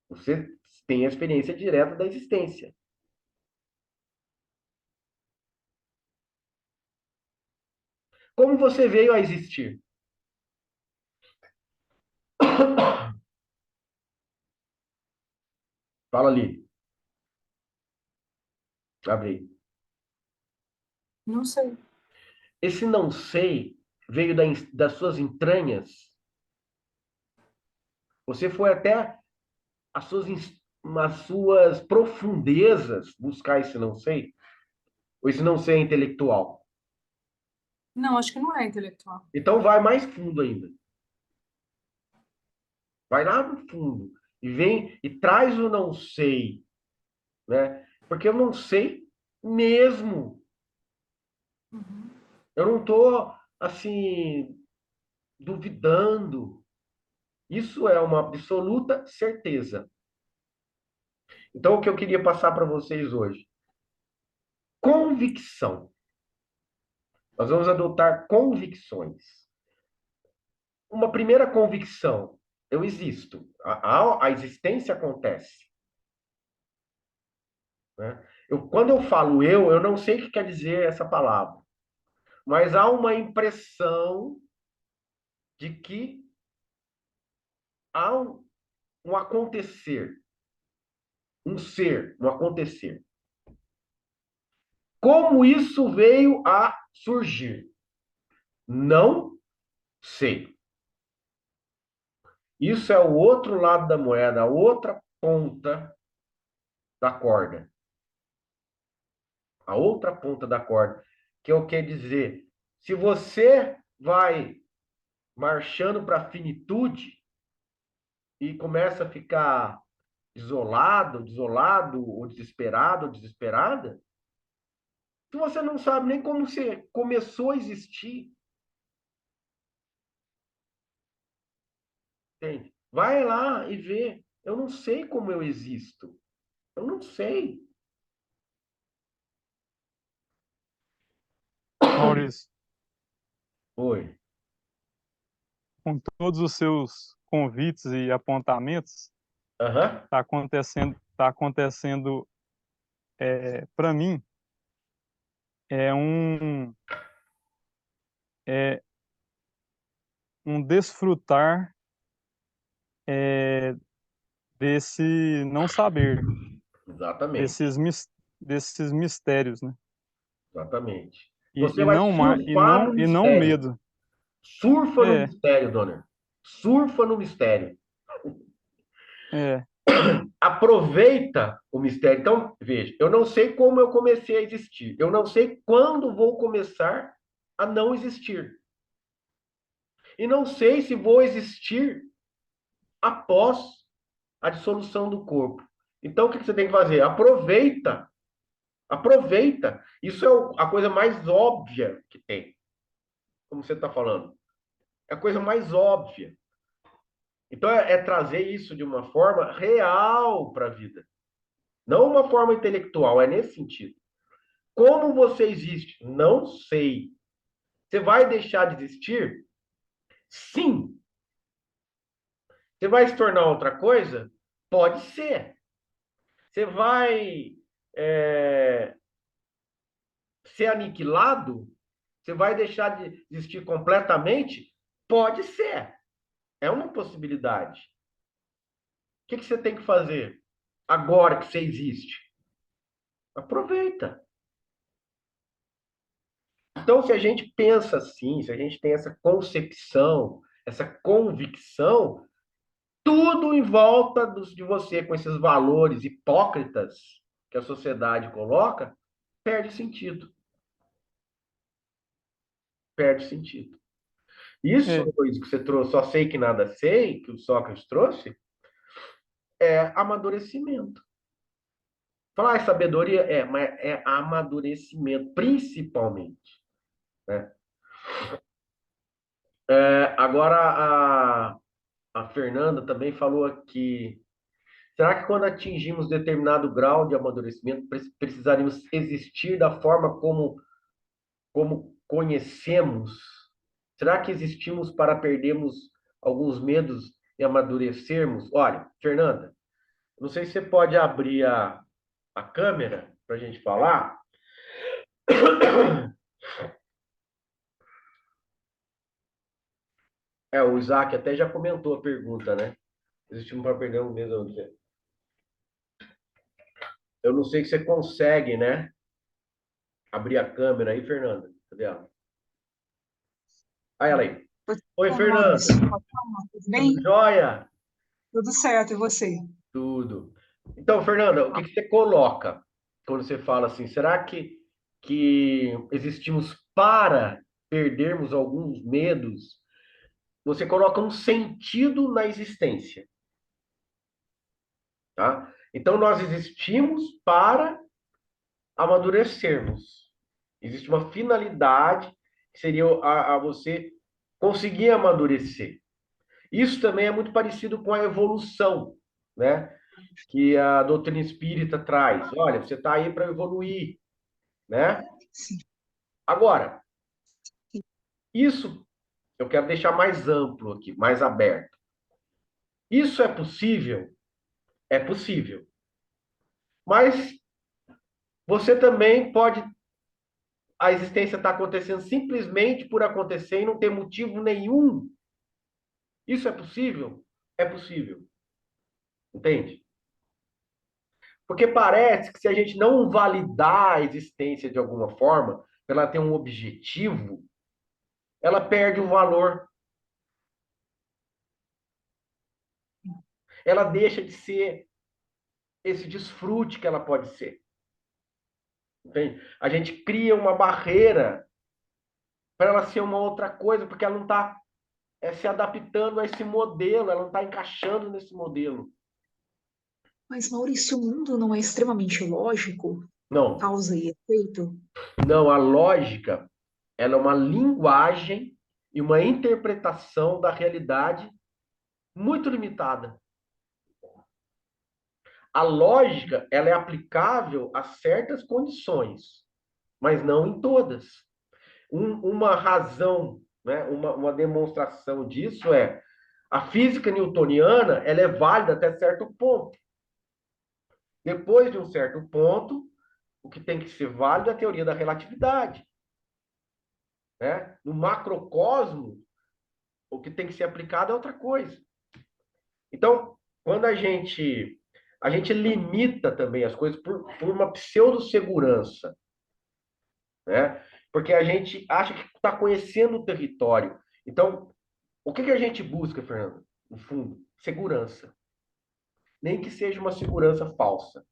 Você tem a experiência direta da existência. Como você veio a existir? Fala ali. Abre. Não sei. Esse não sei veio das suas entranhas. Você foi até as suas profundezas buscar esse não sei. Ou esse não sei é intelectual. Não, acho que não é intelectual. Então vai mais fundo ainda. Vai lá no fundo e vem e traz o não sei, né? Porque eu não sei mesmo. Uhum. Eu não estou assim duvidando. Isso é uma absoluta certeza. Então o que eu queria passar para vocês hoje? Convicção. Nós vamos adotar convicções. Uma primeira convicção: eu existo. A existência acontece. Né? Quando eu falo eu não sei o que quer dizer essa palavra, mas há uma impressão de que há um acontecer, um ser, um acontecer. Como isso veio a surgir? Não sei. Isso é o outro lado da moeda, a outra ponta da corda. A outra ponta da corda. Que é o que dizer, se você vai marchando para a finitude e começa a ficar desolado, ou desesperado, ou desesperada, que você não sabe nem como você começou a existir. Entende? Vai lá e vê. Eu não sei como eu existo. Eu não sei. Maurício, Oi. com todos os seus convites e apontamentos, Aham. tá acontecendo para mim, é um, é um desfrutar é, desse não saber, Exatamente. desses mistérios, né? Exatamente. E, Você e vai não ma- surfar no e não o mistério. medo. Surfa no É, mistério, dona. Surfa no mistério. é, Aproveita o mistério. Então, veja, eu não sei como eu comecei a existir. Eu não sei quando vou começar a não existir. E não sei se vou existir após a dissolução do corpo. Então, o que você tem que fazer? Aproveita. Aproveita. Isso é a coisa mais óbvia que tem, como você está falando. É a coisa mais óbvia. Então, é trazer isso de uma forma real para a vida. Não uma forma intelectual, é nesse sentido. Como você existe? Não sei. Você vai deixar de existir? Sim. Você vai se tornar outra coisa? Pode ser. Você vai é, ser aniquilado? Você vai deixar de existir completamente? Pode ser. É uma possibilidade. O que você tem que fazer agora que você existe? Aproveita. Então, se a gente pensa assim, se a gente tem essa concepção, essa convicção, tudo em volta de você, com esses valores hipócritas que a sociedade coloca, perde sentido. Perde sentido. Isso, é, Luiz, que você trouxe, só sei que nada sei, que o Sócrates trouxe, é amadurecimento. Falar sabedoria mas é amadurecimento, principalmente. Né? Agora, a Fernanda também falou aqui. Será que quando atingimos determinado grau de amadurecimento, precisaríamos existir da forma como conhecemos? Será que existimos para perdermos alguns medos e amadurecermos? Olha, Fernanda, não sei se você pode abrir a câmera para a gente falar. O Isaac até já comentou a pergunta, né? Existimos para perder um medo. Eu não sei se você consegue, né? Abrir a câmera aí, Fernanda. Cadê ela? Aí ela aí. Tô te Oi, escutando, Fernanda. Maurício. Pode falar, tudo bem? Tudo jóia? Tudo certo, e você? Tudo. Então, Fernanda, o que que você coloca quando você fala assim? Será que existimos para perdermos alguns medos? Você coloca um sentido na existência, tá? Então, nós existimos para amadurecermos. Existe uma finalidade que seria a você conseguir amadurecer. Isso também é muito parecido com a evolução, né? Que a doutrina espírita traz. Olha, você está aí para evoluir, né? Sim. Agora, isso eu quero deixar mais amplo aqui, mais aberto. Isso é possível? É possível. Mas você também pode. A existência está acontecendo simplesmente por acontecer e não ter motivo nenhum. Isso é possível? É possível. Entende? Porque parece que se a gente não validar a existência de alguma forma, ela tem um objetivo, ela perde o valor. Ela deixa de ser esse desfrute que ela pode ser. Entende? A gente cria uma barreira para ela ser uma outra coisa, porque ela não está se adaptando a esse modelo, ela não está encaixando nesse modelo. Mas, Maurício, o mundo não é extremamente lógico, Não, causa e efeito? não, a lógica, ela é uma linguagem e uma interpretação da realidade muito limitada. A lógica, ela é aplicável a certas condições, mas não em todas. Uma razão, né, uma demonstração disso é a física newtoniana, ela é válida até certo ponto. Depois de um certo ponto, o que tem que ser válido é a teoria da relatividade. Né? No macrocosmo, o que tem que ser aplicado é outra coisa. Então, quando a gente limita também as coisas por uma pseudo-segurança, né? Porque a gente acha que está conhecendo o território. Então, o que a gente busca, Fernando? No fundo, segurança. Nem que seja uma segurança falsa.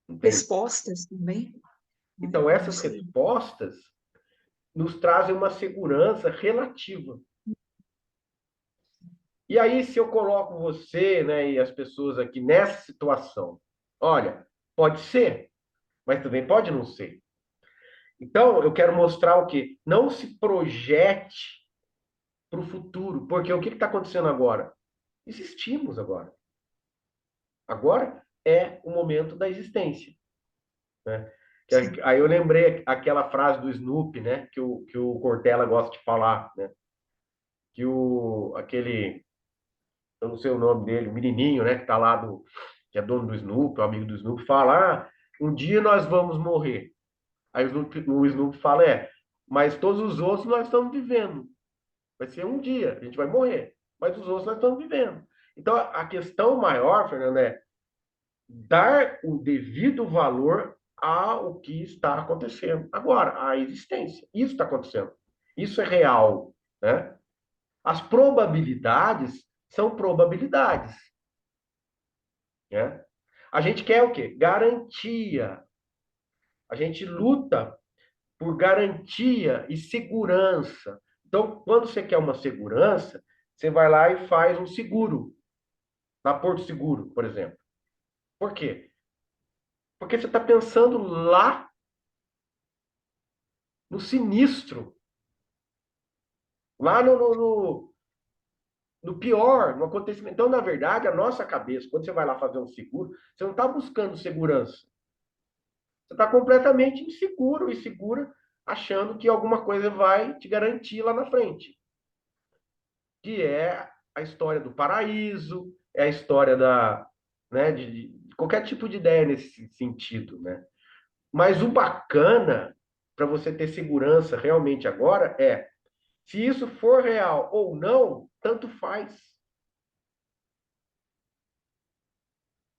Entende? Respostas também? Né? Então, Não essas sei. respostas nos trazem uma segurança relativa. E aí, se eu coloco você, né, e as pessoas aqui nessa situação, olha, pode ser, mas também pode não ser. Então, eu quero mostrar o quê? Não se projete para o futuro, porque o que está acontecendo agora? Existimos agora. Agora é o momento da existência. Né? Sim. Aí eu lembrei aquela frase do Snoopy, né, que o Cortella gosta de falar, né? Que aquele, eu não sei o nome dele, o menininho, né, que tá lá que é dono do Snoopy, o amigo do Snoopy, fala: um dia nós vamos morrer. Aí o Snoopy fala: mas todos os outros nós estamos vivendo. Vai ser um dia, a gente vai morrer, mas os outros nós estamos vivendo. Então, a questão maior, Fernando, é dar o devido valor ao que está acontecendo agora, à existência. Isso está acontecendo. Isso é real, né? As probabilidades são probabilidades, né? A gente quer o quê? Garantia. A gente luta por garantia e segurança. Então, quando você quer uma segurança, você vai lá e faz um seguro, na Porto Seguro, por exemplo. Por quê? Porque você está pensando lá no sinistro, lá no pior, no acontecimento. Então, na verdade, a nossa cabeça, quando você vai lá fazer um seguro, você não está buscando segurança. Você está completamente inseguro e segura, achando que alguma coisa vai te garantir lá na frente. Que é a história do paraíso, é a história né, de qualquer tipo de ideia nesse sentido, né? Mas o bacana para você ter segurança realmente agora é, se isso for real ou não, tanto faz.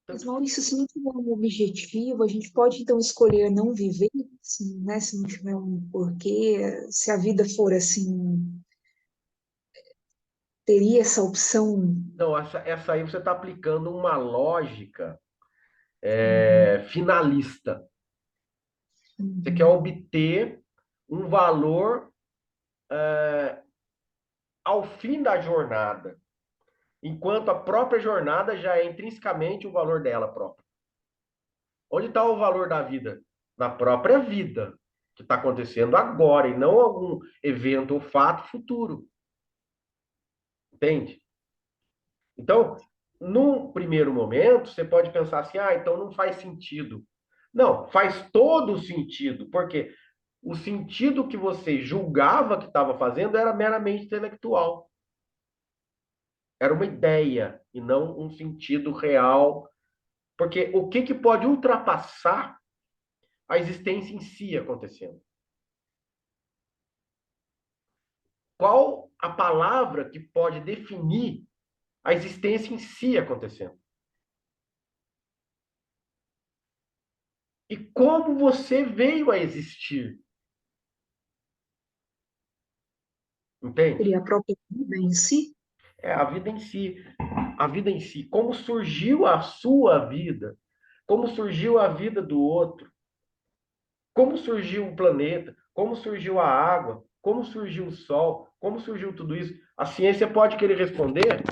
Mas, Tanto faz. Maurício, se não tiver um objetivo, a gente pode então escolher não viver, assim, né? Se não tiver um porquê, se a vida for assim, teria essa opção. Então, essa aí você está aplicando uma lógica Uhum, finalista. Você quer uhum. obter um valor ao fim da jornada, enquanto a própria jornada já é intrinsecamente o valor dela própria. Onde está o valor da vida? Na própria vida, que está acontecendo agora, e não algum evento ou fato futuro. Entende? Então, num primeiro momento, você pode pensar assim: então não faz sentido. Não, faz todo o sentido, porque o sentido que você julgava que estava fazendo era meramente intelectual. Era uma ideia e não um sentido real. Porque o que pode ultrapassar a existência em si acontecendo? Qual a palavra que pode definir a existência em si acontecendo? e como você veio a existir. Entende? Seria a própria vida em si? É a vida em si. A vida em si. Como surgiu a sua vida. Como surgiu a vida do outro. Como surgiu o planeta. Como surgiu a água. Como surgiu o sol. Como surgiu tudo isso. A ciência pode querer responder,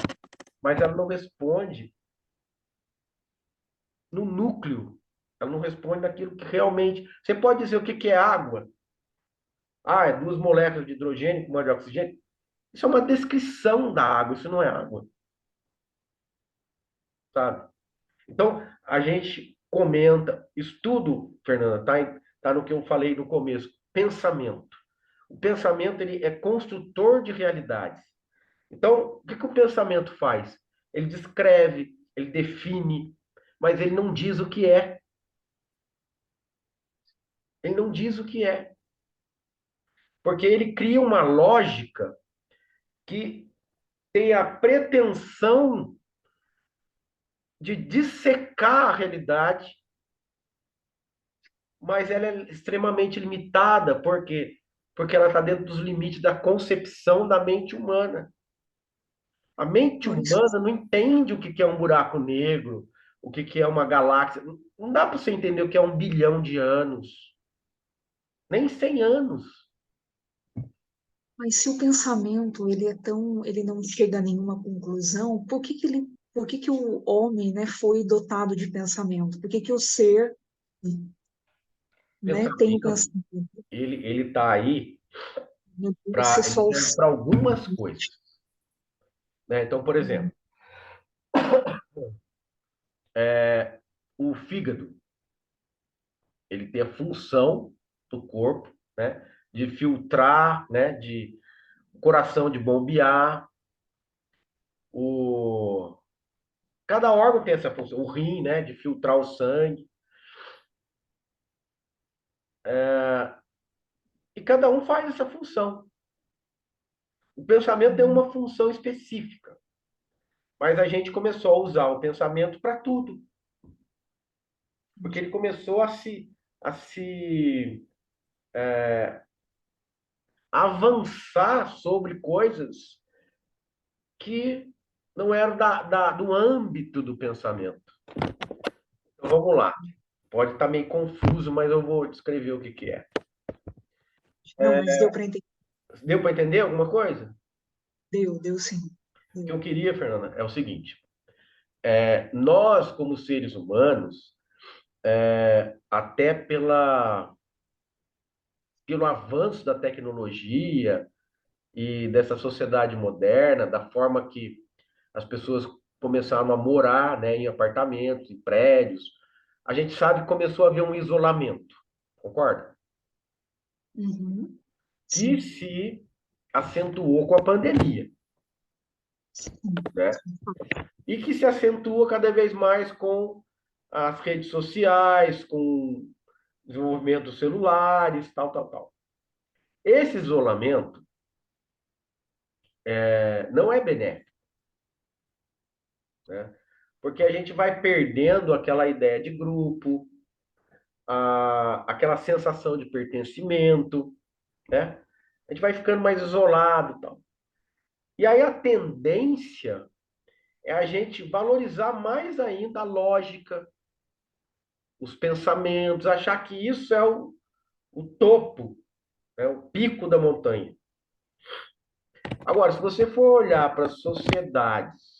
mas ela não responde no núcleo. Ela não responde naquilo que realmente... Você pode dizer o que é água? Ah, é duas moléculas de hidrogênio com uma de oxigênio. Isso é uma descrição da água, isso não é água, sabe? Então, a gente comenta, estudo, Fernanda, tá no que eu falei no começo, pensamento. O pensamento ele é construtor de realidades. Então, o que que o pensamento faz? Ele descreve, ele define, mas ele não diz o que é. Ele não diz o que é. Porque ele cria uma lógica que tem a pretensão de dissecar a realidade, mas ela é extremamente limitada, por quê? Porque ela está dentro dos limites da concepção da mente humana. A mente Mas, humana não entende o que que é um buraco negro, o que que é uma galáxia. Não dá para você entender o que é 1 bilhão de anos, nem 100 anos. mas se o pensamento ele é tão, ele não chega a nenhuma conclusão, por que que o homem, né, foi dotado de pensamento? Por que que o ser, né, tem o Pensamento, pensamento? ele está aí Não deve para ser ele só o serve ser. para algumas coisas, né? Então, por exemplo, o fígado, ele tem a função do corpo, né, de filtrar, né, de o coração de bombear, o cada órgão tem essa função, o rim, né, de filtrar o sangue, e cada um faz essa função. O pensamento tem uma função específica, mas a gente começou a usar o pensamento para tudo, porque ele começou a se avançar sobre coisas que não eram do âmbito do pensamento. Então vamos lá. Pode estar meio confuso, mas eu vou descrever o que que é. Não, mas deu para entender. Deu para entender alguma coisa? Deu sim. O que Deu. eu queria, Fernanda, é o seguinte: nós, como seres humanos, até pelo avanço da tecnologia e dessa sociedade moderna, da forma que as pessoas começaram a morar, né, em apartamentos, em prédios, a gente sabe que começou a haver um isolamento, concorda? Uhum. Que Sim, se acentuou com a pandemia, sim. né? E que se acentua cada vez mais com as redes sociais, com o desenvolvimento dos celulares, tal, tal, tal. Esse isolamento não é benéfico, né? Porque a gente vai perdendo aquela ideia de grupo, aquela sensação de pertencimento, né? A gente vai ficando mais isolado e tal. E aí a tendência é a gente valorizar mais ainda a lógica, os pensamentos, achar que isso é o topo, é o pico da montanha. Agora, se você for olhar para as sociedades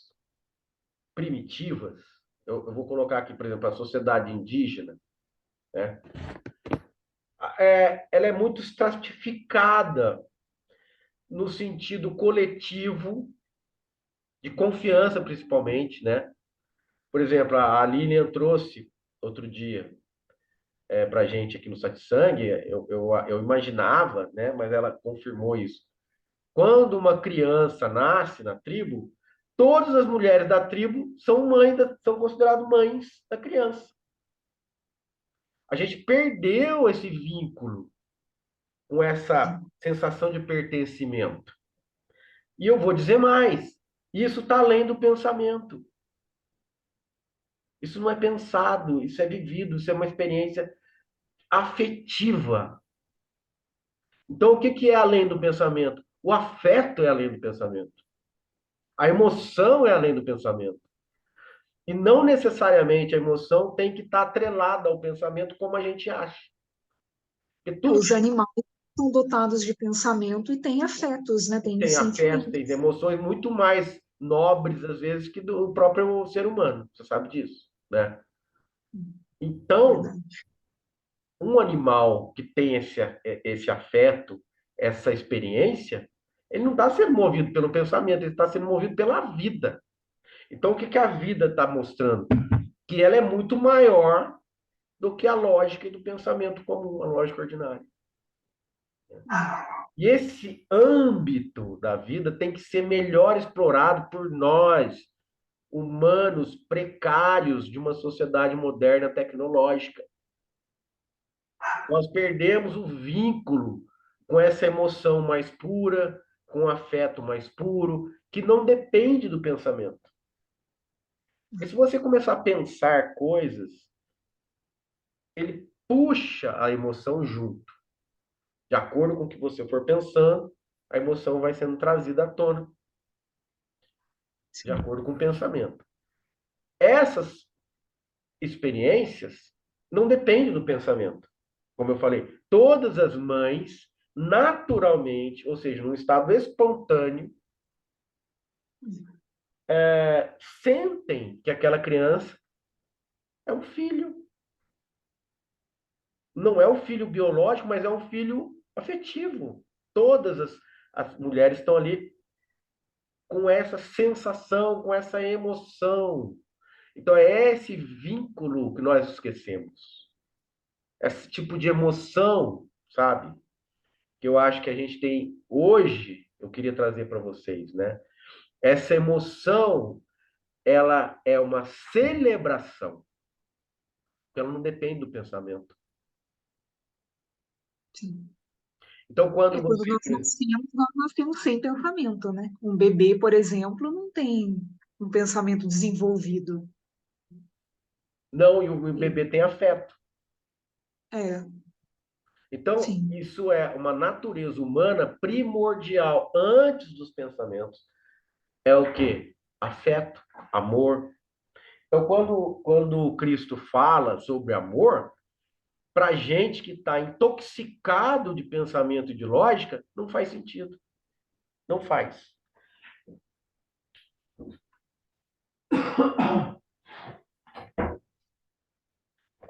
primitivas, eu vou colocar aqui, por exemplo, a sociedade indígena, né? Ela é muito estratificada no sentido coletivo, de confiança principalmente, né? Por exemplo, a Lilian trouxe outro dia para a gente aqui no Satsang, eu imaginava, né? Mas ela confirmou isso. Quando uma criança nasce na tribo, todas as mulheres da tribo são consideradas mães da criança. A gente perdeu esse vínculo com essa sensação de pertencimento. E eu vou dizer mais: isso está além do pensamento. Isso não é pensado, isso é vivido, isso é uma experiência afetiva. Então, o que é além do pensamento? O afeto é além do pensamento. A emoção é além do pensamento. E não necessariamente a emoção tem que estar atrelada ao pensamento como a gente acha. Porque tudo Os animais são dotados de pensamento e têm afetos, né? Têm tem afeto, sentimentos. tem emoções muito mais nobres, às vezes, que do próprio ser humano. Você sabe disso, né? Então, Verdade. um animal que tem esse afeto, essa experiência, ele não está sendo movido pelo pensamento, ele está sendo movido pela vida. Então, o que a vida está mostrando? Que ela é muito maior do que a lógica do pensamento comum, a lógica ordinária. E esse âmbito da vida tem que ser melhor explorado por nós, humanos precários de uma sociedade moderna tecnológica. Nós perdemos o vínculo com essa emoção mais pura, com o afeto mais puro, que não depende do pensamento. E se você começar a pensar coisas, ele puxa a emoção junto. De acordo com o que você for pensando, a emoção vai sendo trazida à tona, de acordo com o pensamento. Essas experiências não dependem do pensamento. Como eu falei, todas as mães, naturalmente, ou seja, num estado espontâneo, sentem que aquela criança é um filho. Não é um filho biológico, mas é um filho afetivo. Todas as mulheres estão ali com essa sensação, com essa emoção. Então, é esse vínculo que nós esquecemos. Esse tipo de emoção, sabe? Que eu acho que a gente tem hoje, eu queria trazer para vocês, né? Essa emoção, ela é uma celebração. Ela não depende do pensamento. Sim. Então, quando Quando você... nós nascemos, nós nascemos sem pensamento, né? Um bebê, por exemplo, não tem um pensamento desenvolvido. Não, e o bebê tem afeto. É, Então, sim. isso é uma natureza humana primordial antes dos pensamentos. É o quê? Afeto, amor. Então, quando Cristo fala sobre amor, para gente que está intoxicado de pensamento e de lógica, não faz sentido. Não faz.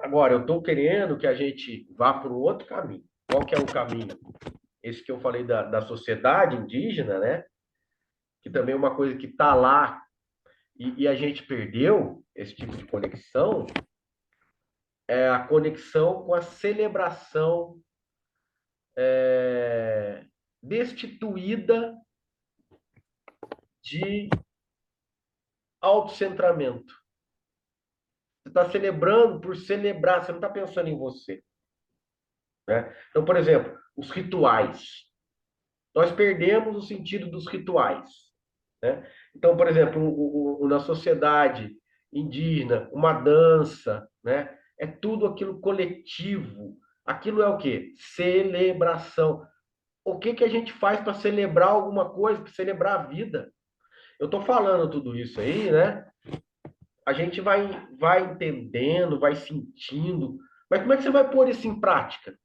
Agora, eu estou querendo que a gente vá para um outro caminho. Qual que é o caminho? Esse que eu falei da sociedade indígena, né? Que também é uma coisa que está lá e a gente perdeu esse tipo de conexão, é a conexão com a celebração destituída de autocentramento. Você está celebrando por celebrar, você não está pensando em você. Né? Então, por exemplo, os rituais. Nós perdemos o sentido dos rituais. Né? Então, por exemplo, na sociedade indígena, uma dança, né? É tudo aquilo coletivo. Aquilo é o quê? Celebração. O que a gente faz para celebrar alguma coisa, para celebrar a vida? Eu estou falando tudo isso aí, né? A gente vai entendendo, vai sentindo, mas como é que você vai pôr isso em prática?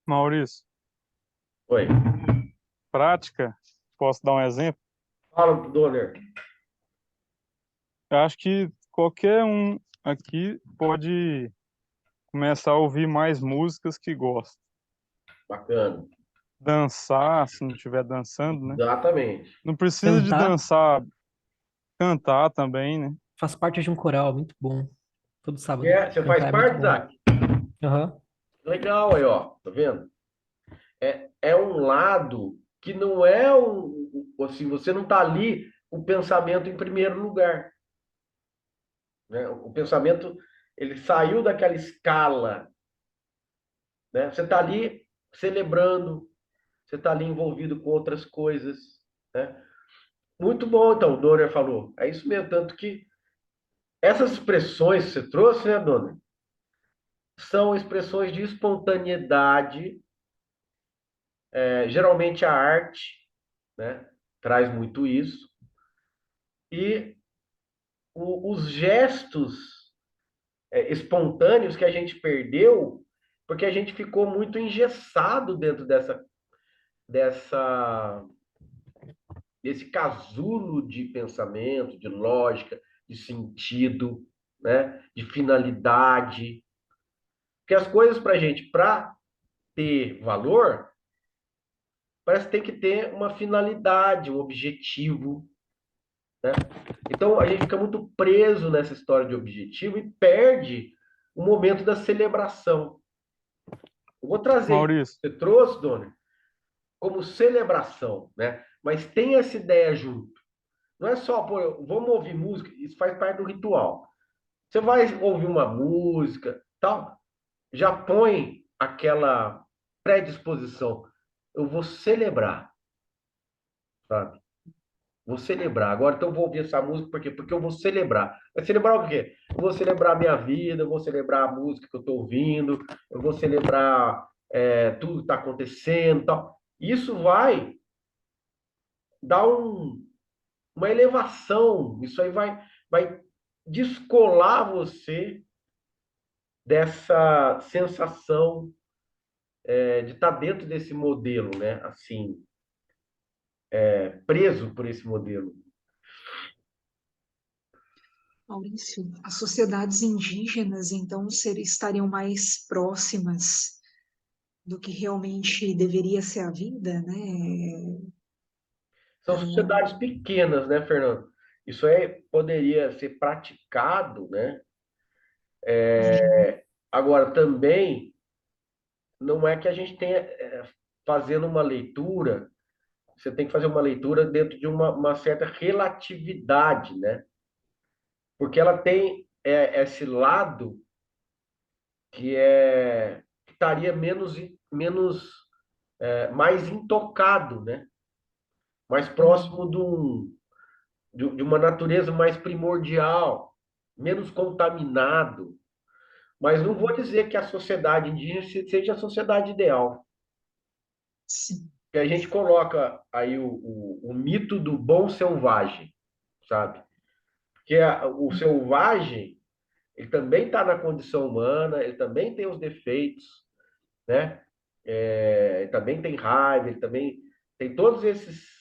Maurício, Oi, prática, posso dar um exemplo? fala, Donner. Eu acho que qualquer um aqui pode começar a ouvir mais músicas que gosta. Bacana. Dançar, se não estiver dançando, né? Exatamente. Não precisa de Cantar dançar, cantar também, né? faz parte de um coral, muito bom. Todo sábado. Você faz Cantar é muito parte, bom. Isaac? Aham. Legal aí, ó. Tá vendo? É um lado que não é assim, você não está ali o pensamento em primeiro lugar. Né? O pensamento, ele saiu daquela escala. Né? Você está ali celebrando, você está ali envolvido com outras coisas. Né? Muito bom, então, o Dorer falou. É isso mesmo, tanto que Essas expressões que você trouxe, né, dona? São expressões de espontaneidade. Geralmente a arte, né, traz muito isso. E os gestos espontâneos que a gente perdeu, porque a gente ficou muito engessado dentro dessa, desse casulo de pensamento, de lógica, de sentido, né, de finalidade. Porque as coisas para a gente, para ter valor, parece que tem que ter uma finalidade, um objetivo, né? Então a gente fica muito preso nessa história de objetivo e perde o momento da celebração. Eu vou trazer isso Maurício, que você trouxe, Dona, como celebração, né? Mas tem essa ideia junto. Não é só, pô, vamos ouvir música, isso faz parte do ritual. Você vai ouvir uma música, tal, já põe aquela predisposição. Eu vou celebrar, sabe? Vou celebrar. Agora, então, eu vou ouvir essa música, por quê? Porque eu vou celebrar. Vai celebrar o quê? Eu vou celebrar a minha vida, eu vou celebrar a música que eu estou ouvindo, eu vou celebrar tudo que está acontecendo, tal. Isso vai dar uma elevação, isso aí vai descolar você dessa sensação de estar dentro desse modelo, né? Assim, preso por esse modelo. Maurício, as sociedades indígenas, então, estariam mais próximas do que realmente deveria ser a vida, né? São sociedades pequenas, né, Fernando? Isso aí poderia ser praticado, né? Uhum. Agora, também, não é que a gente tenha, fazendo uma leitura, você tem que fazer uma leitura dentro de uma certa relatividade, né? Porque ela tem esse lado que estaria mais intocado, né? Mais próximo de uma natureza mais primordial, menos contaminado. Mas não vou dizer que a sociedade indígena seja a sociedade ideal. Sim. Que a gente coloca aí o mito do bom selvagem, sabe? Que o selvagem, ele também está na condição humana, ele também tem os defeitos, né? Ele também tem raiva, ele também tem todos essas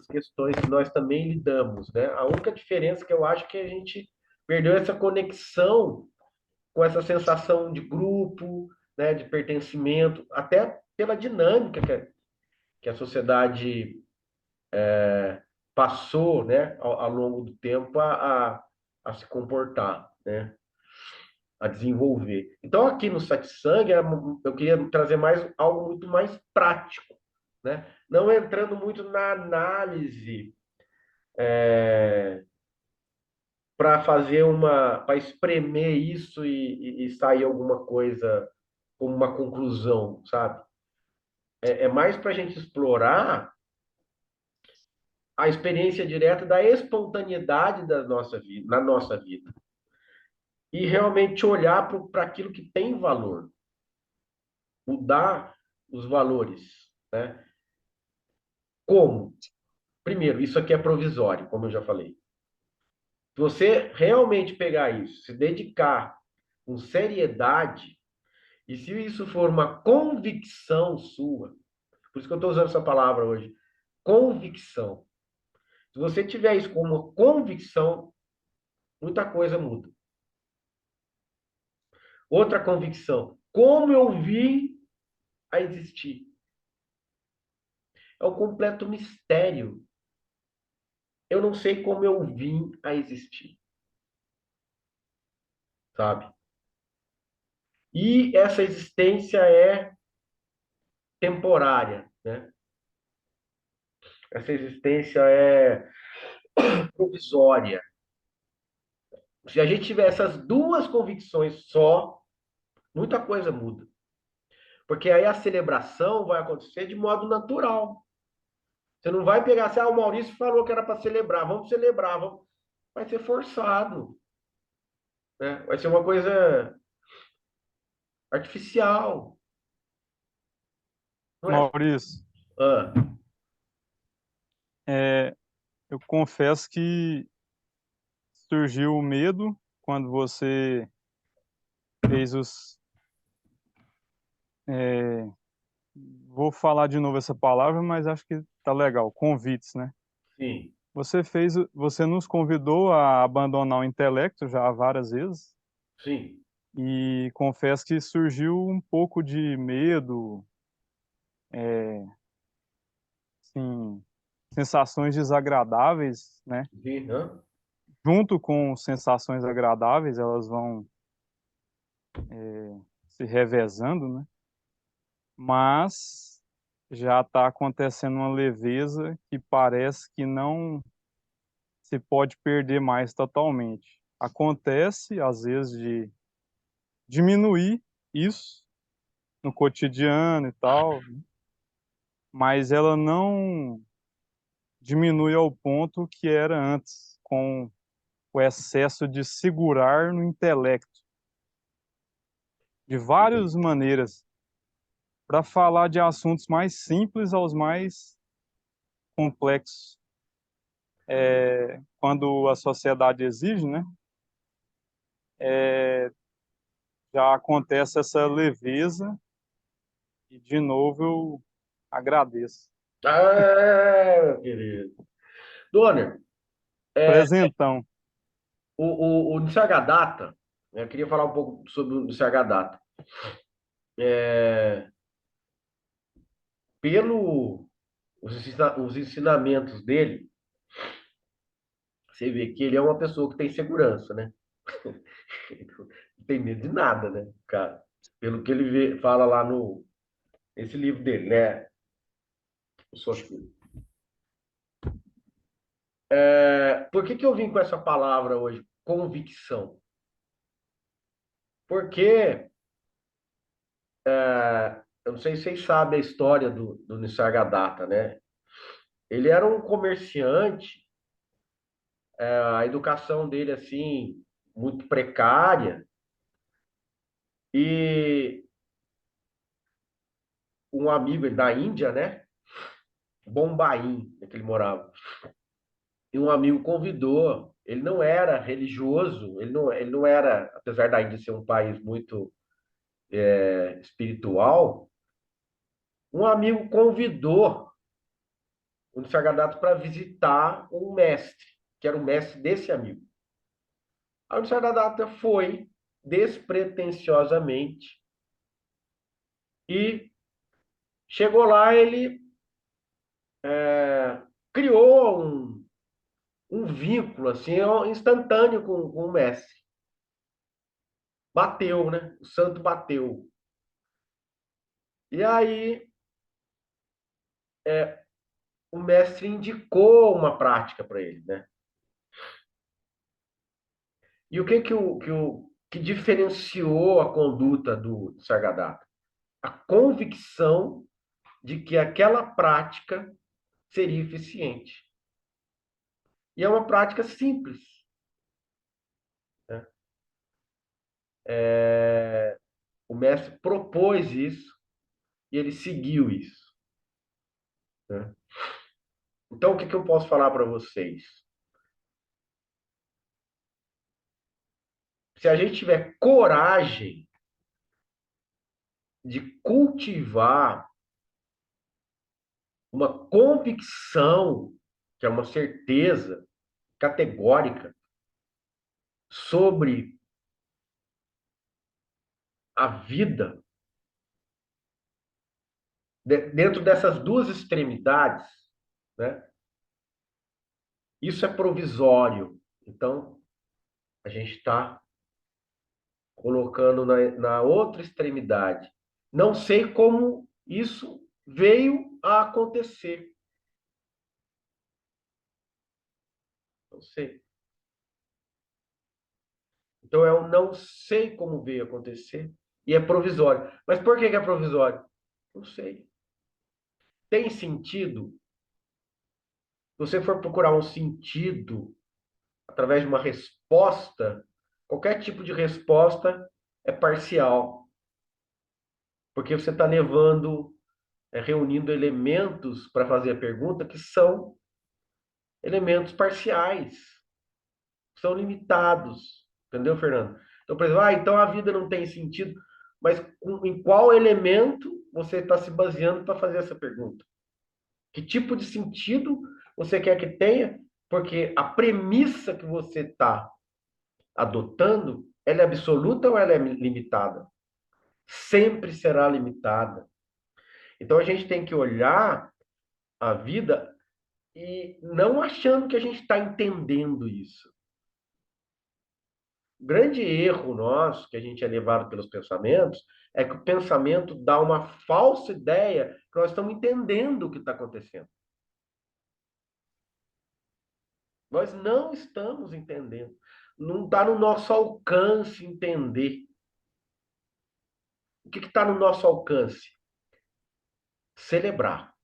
questões que nós também lidamos, né? A única diferença que eu acho que a gente perdeu essa conexão com essa sensação de grupo, né, de pertencimento, até pela dinâmica que a sociedade passou, né, ao longo do tempo a se comportar, né, a desenvolver. Então, aqui no Satsang, eu queria trazer algo muito mais prático, né? Não entrando muito na análise para espremer isso e sair alguma coisa como uma conclusão, sabe? É mais para a gente explorar a experiência direta da espontaneidade da nossa vida, na nossa vida. E realmente olhar para aquilo que tem valor, mudar os valores, né? Como? Primeiro, isso aqui é provisório, como eu já falei. Se você realmente pegar isso, se dedicar com seriedade, e se isso for uma convicção sua, por isso que eu estou usando essa palavra hoje, convicção. Se você tiver isso como convicção, muita coisa muda. Outra convicção, como eu vim a existir? É um completo mistério. Eu não sei como eu vim a existir, sabe? E essa existência é temporária, né? Essa existência é provisória. Se a gente tiver essas duas convicções só, muita coisa muda. Porque aí a celebração vai acontecer de modo natural. Você não vai pegar assim, o Maurício falou que era para celebrar, vamos celebrar, vamos. Vai ser forçado. né? Vai ser uma coisa artificial. Não é? Maurício, Ah, é, eu confesso que surgiu o medo quando você fez os. é, vou falar de novo essa palavra, mas acho que tá legal. Convites, né? sim, Você nos convidou a abandonar o intelecto já várias vezes sim. e confesso que surgiu um pouco de medo, é, sim, sensações desagradáveis, né? Sim, hã? Junto com sensações agradáveis, elas vão se revezando, né? Mas já está acontecendo uma leveza que parece que não se pode perder mais totalmente. Acontece, às vezes, de diminuir isso no cotidiano e tal, mas ela não diminui ao ponto que era antes, com o excesso de segurar no intelecto, de várias maneiras, para falar de assuntos mais simples aos mais complexos. Quando a sociedade exige, né, já acontece essa leveza e, de novo, eu agradeço. Ah, meu querido. Donner, Presentão. o Nisargadatta, né, eu queria falar um pouco sobre o Nisargadatta. Pelo os ensinamentos dele, você vê que ele é uma pessoa que tem segurança, né? Não tem medo de nada, né, cara? Pelo que ele fala lá no esse livro dele, né? O Soshiro. Por que que eu vim com essa palavra hoje? Convicção. Porque eu não sei se vocês sabem a história do Nisargadatta, né? Ele era um comerciante, a educação dele, assim, muito precária, e um amigo da Índia, né? Bombaim, que ele morava. E um amigo convidou. Ele não era religioso, ele não era, apesar da Índia ser um país muito espiritual, um amigo convidou o Nisargadatta para visitar um mestre, que era o mestre desse amigo. Aí o Nisargadatta foi despretensiosamente e chegou lá, ele criou um vínculo assim, instantâneo com o mestre. Bateu, né? O santo bateu. E aí o mestre indicou uma prática para ele, né? E o que que diferenciou a conduta do Sargadatta? A convicção de que aquela prática seria eficiente. E é uma prática simples, né? O mestre propôs isso e ele seguiu isso, né? Então, o que que eu posso falar para vocês? Se a gente tiver coragem de cultivar uma convicção, que é uma certeza categórica sobre a vida, dentro dessas duas extremidades, né? Isso é provisório. Então, a gente está colocando na outra extremidade. Não sei como isso veio a acontecer. Não sei. Então, eu não sei como veio a acontecer e é provisório. Mas por que que é provisório? Não sei. Tem sentido? Se você for procurar um sentido através de uma resposta, Qualquer tipo de resposta é parcial, porque você está levando, reunindo elementos para fazer a pergunta que são elementos parciais, são limitados. Entendeu, Fernando? Então, por exemplo, então a vida não tem sentido, mas em qual elemento você está se baseando para fazer essa pergunta? Que tipo de sentido você quer que tenha? Porque a premissa que você está adotando, ela é absoluta ou ela é limitada? Sempre será limitada. Então a gente tem que olhar a vida e não achando que a gente está entendendo isso. O grande erro nosso, que a gente é levado pelos pensamentos, é que o pensamento dá uma falsa ideia que nós estamos entendendo o que está acontecendo. Nós não estamos entendendo. Não está no nosso alcance entender. O que está no nosso alcance? Celebrar,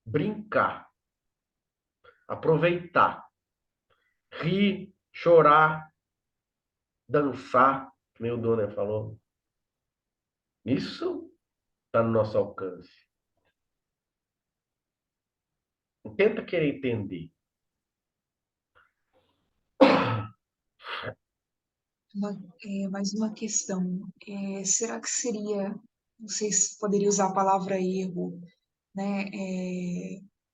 brincar, aproveitar, rir, chorar, dançar, que nem o Dona falou. Isso está no nosso alcance. Não tenta querer entender. Mais uma questão. Será que seria, não sei se poderia usar a palavra erro, né?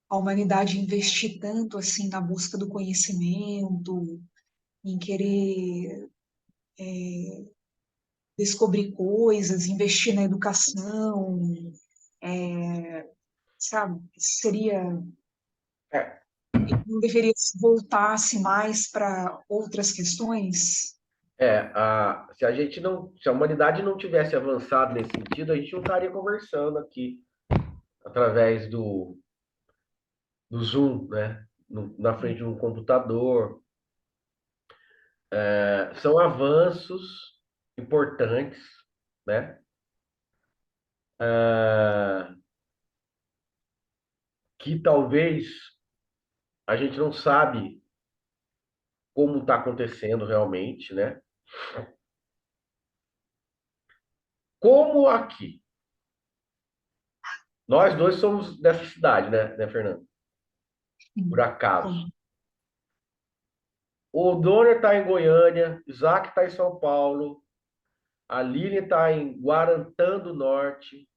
A humanidade investir tanto assim na busca do conhecimento, em querer descobrir coisas, investir na educação, sabe? É, Não deveria se voltar-se mais para outras questões? se a humanidade não tivesse avançado nesse sentido, a gente não estaria conversando aqui através do Zoom, né? Na frente de um computador. São avanços importantes, né? Que talvez a gente não sabe como está acontecendo realmente, né? Como aqui. Nós dois somos dessa cidade, né, Fernando? Por acaso. O Donner está em Goiânia, Isaac está em São Paulo, a Lilian está em Guarantã do Norte,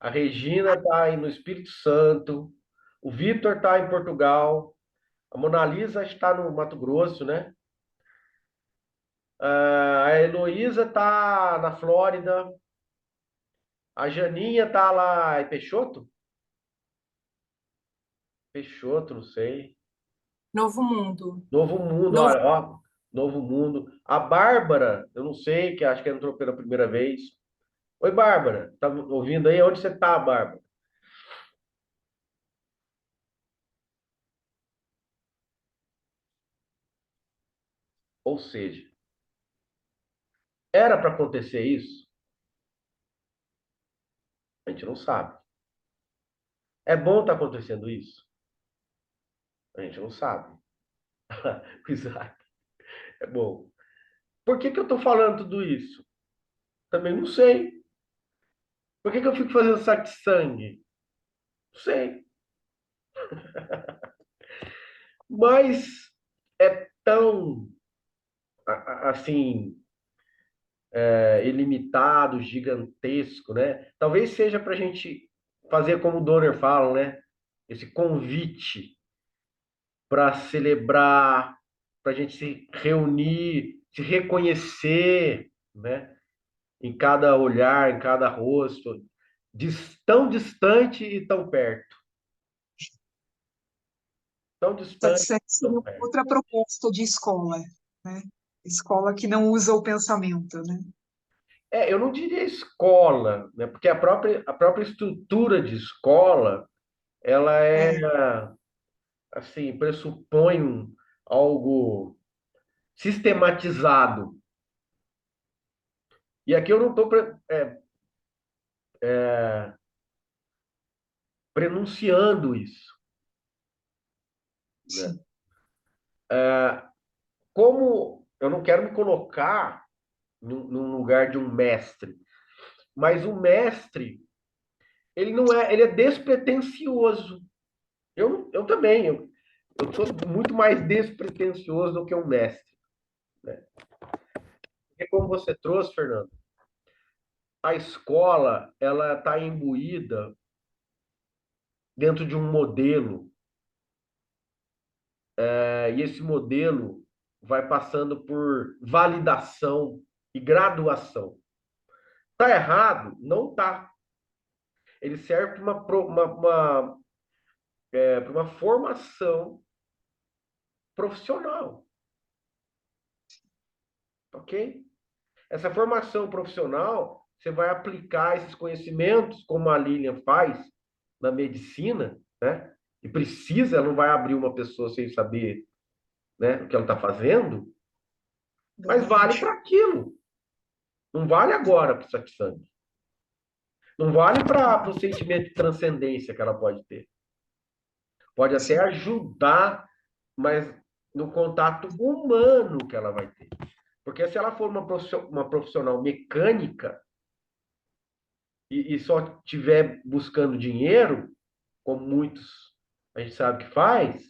a Regina está no Espírito Santo, o Vitor está em Portugal, a Mona Lisa está no Mato Grosso, né? A Heloísa está na Flórida, a Janinha está lá em Peixoto? Peixoto, não sei. Novo Mundo. Novo Mundo, Novo, olha, ó, Novo Mundo. A Bárbara, eu não sei, que acho que entrou pela primeira vez. Oi, Bárbara, tá me ouvindo aí? Onde você tá, Bárbara? Ou seja, era para acontecer isso? A gente não sabe. É bom estar acontecendo isso? A gente não sabe. Isaac, é bom. Por que que eu estou falando tudo isso? Também não sei. Por que que eu fico fazendo saque de sangue? Não sei. Mas é tão, assim, ilimitado, gigantesco, né? Talvez seja para a gente fazer como o Donner fala, né? Esse convite para celebrar, para a gente se reunir, se reconhecer, né? Em cada olhar, em cada rosto, tão distante e tão perto, tão Essa distante, dissesse tão seria uma perto. outra proposta de escola, né? Escola que não usa o pensamento, né? Eu não diria escola, né? Porque a própria estrutura de escola, ela é É, assim, pressupõe algo sistematizado. E aqui eu não estou prenunciando isso, né? sim. como eu não quero me colocar num lugar de um mestre, mas o mestre, ele não é, ele é despretensioso. Eu também, eu sou muito mais despretensioso do que um mestre, né? Porque como você trouxe, Fernando, a escola, ela está imbuída dentro de um modelo, e esse modelo vai passando por validação e graduação. Tá errado? Não tá. Ele serve para para uma formação profissional, ok? Essa formação profissional, você vai aplicar esses conhecimentos, como a Lilian faz na medicina, né? E precisa, ela não vai abrir uma pessoa sem saber, né, o que ela está fazendo, mas vale Verdade. para aquilo. Não vale agora para o satsang. Não vale para o sentimento de transcendência que ela pode ter. Pode até Sim, ajudar, mas no contato humano que ela vai ter. Porque se ela for uma profissional mecânica e só estiver buscando dinheiro, como muitos a gente sabe que faz,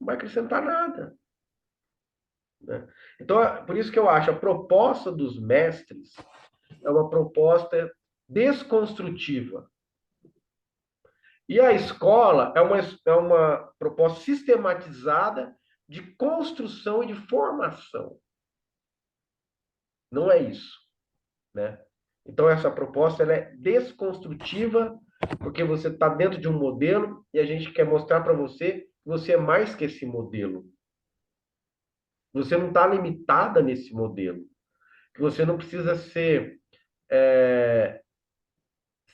não vai acrescentar nada, né? Então, por isso que eu acho a proposta dos mestres é uma proposta desconstrutiva. E a escola é uma proposta sistematizada de construção e de formação. Não é isso, né? Então, essa proposta ela é desconstrutiva, porque você está dentro de um modelo e a gente quer mostrar para você que você é mais que esse modelo. Você não está limitada nesse modelo. Que você não precisa se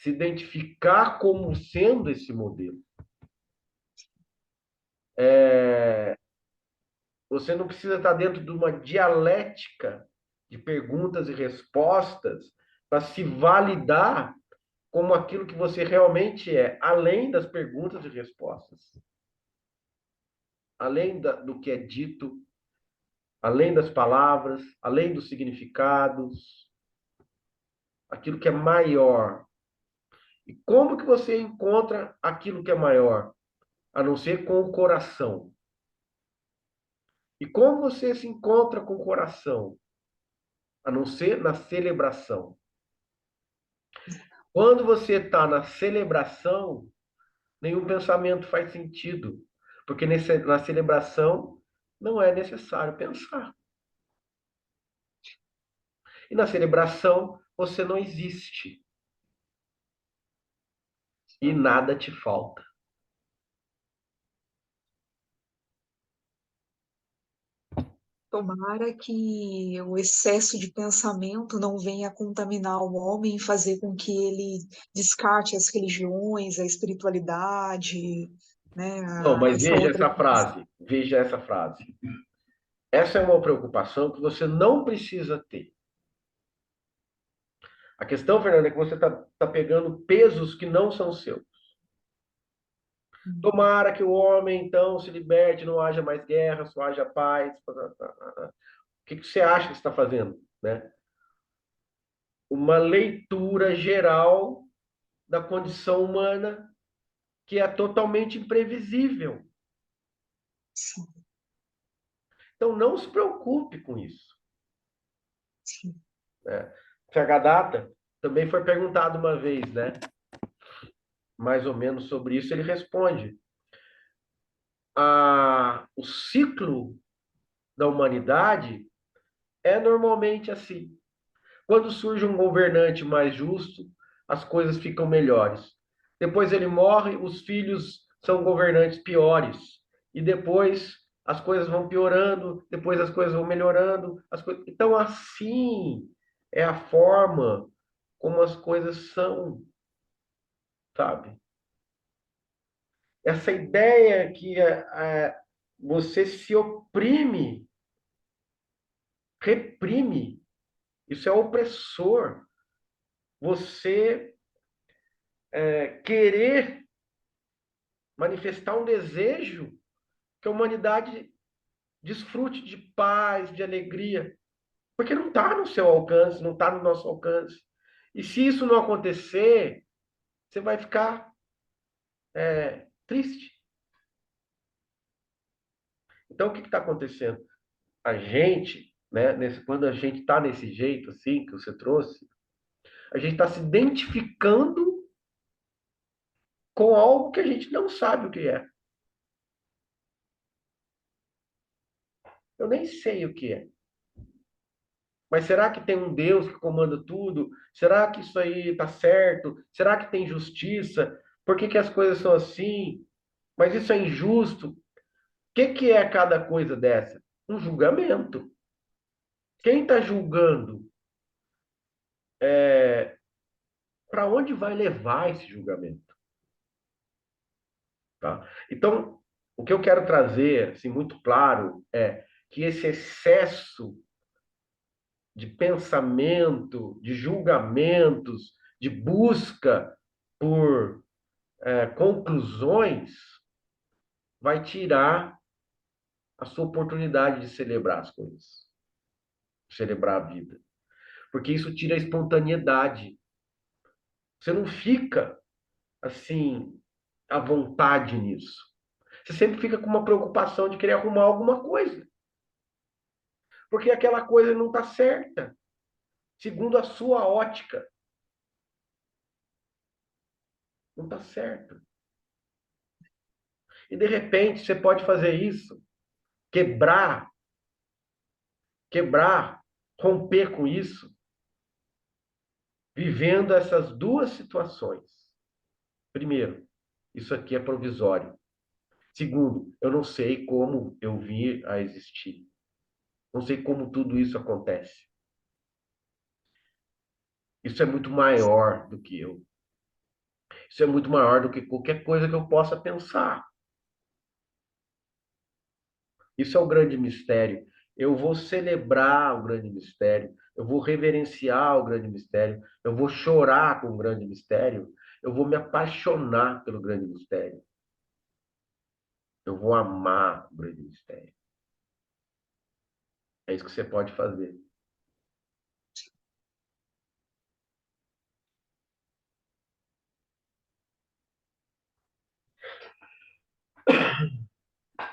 identificar como sendo esse modelo. Você não precisa estar dentro de uma dialética de perguntas e respostas para se validar como aquilo que você realmente é, além das perguntas e respostas, além do que é dito, além das palavras, além dos significados, aquilo que é maior. E como que você encontra aquilo que é maior? A não ser com o coração. E como você se encontra com o coração? A não ser na celebração. Quando você está na celebração, nenhum pensamento faz sentido, porque na celebração não é necessário pensar. E na celebração você não existe e nada te falta. tomara que o excesso de pensamento não venha contaminar o homem e fazer com que ele descarte as religiões, a espiritualidade, né, Não, mas essa veja outra essa coisa. frase, veja essa frase. Essa é uma preocupação que você não precisa ter. A questão, Fernanda, é que você está pegando pesos que não são seus. Tomara que o homem, então, se liberte, não haja mais guerra, só haja paz. O que você acha que está fazendo, né? Uma leitura geral da condição humana que é totalmente imprevisível. Sim, Então, não se preocupe com isso, sim. né? Sagadatta também foi perguntado uma vez, né? Mais ou menos sobre isso, ele responde: o ciclo da humanidade é normalmente assim. Quando surge um governante mais justo, as coisas ficam melhores. Depois ele morre, os filhos são governantes piores. E depois as coisas vão piorando, depois as coisas vão melhorando. Então, assim é a forma como as coisas são, sabe? Essa ideia que você se oprime, reprime, isso é opressor. Você querer manifestar um desejo que a humanidade desfrute de paz, de alegria, porque não está no seu alcance, não está no nosso alcance. E se isso não acontecer, você vai ficar triste. Então, o que está acontecendo? A gente, né, quando a gente está nesse jeito assim que você trouxe, a gente está se identificando com algo que a gente não sabe o que é. Eu nem sei o que é. Mas será que tem um Deus que comanda tudo? Será que isso aí está certo? Será que tem justiça? Por que que as coisas são assim? Mas isso é injusto. O que é cada coisa dessa? Um julgamento. Quem está julgando? Para onde vai levar esse julgamento? Tá? Então, o que eu quero trazer, assim, muito claro, é que esse excesso de pensamento, de julgamentos, de busca por conclusões, vai tirar a sua oportunidade de celebrar as coisas, celebrar a vida. Porque isso tira a espontaneidade. Você não fica, assim, à vontade nisso. Você sempre fica com uma preocupação de querer arrumar alguma coisa. Porque aquela coisa não está certa, segundo a sua ótica. Não está certo. E de repente você pode fazer isso, quebrar, quebrar, romper com isso, vivendo essas duas situações. Primeiro, isso aqui é provisório. Segundo, eu não sei como eu vim a existir. Não sei como tudo isso acontece. Isso é muito maior do que eu. Isso é muito maior do que qualquer coisa que eu possa pensar. Isso é o grande mistério. Eu vou celebrar o grande mistério. Eu vou reverenciar o grande mistério. Eu vou chorar com o grande mistério. Eu vou me apaixonar pelo grande mistério. Eu vou amar o grande mistério. É isso que você pode fazer.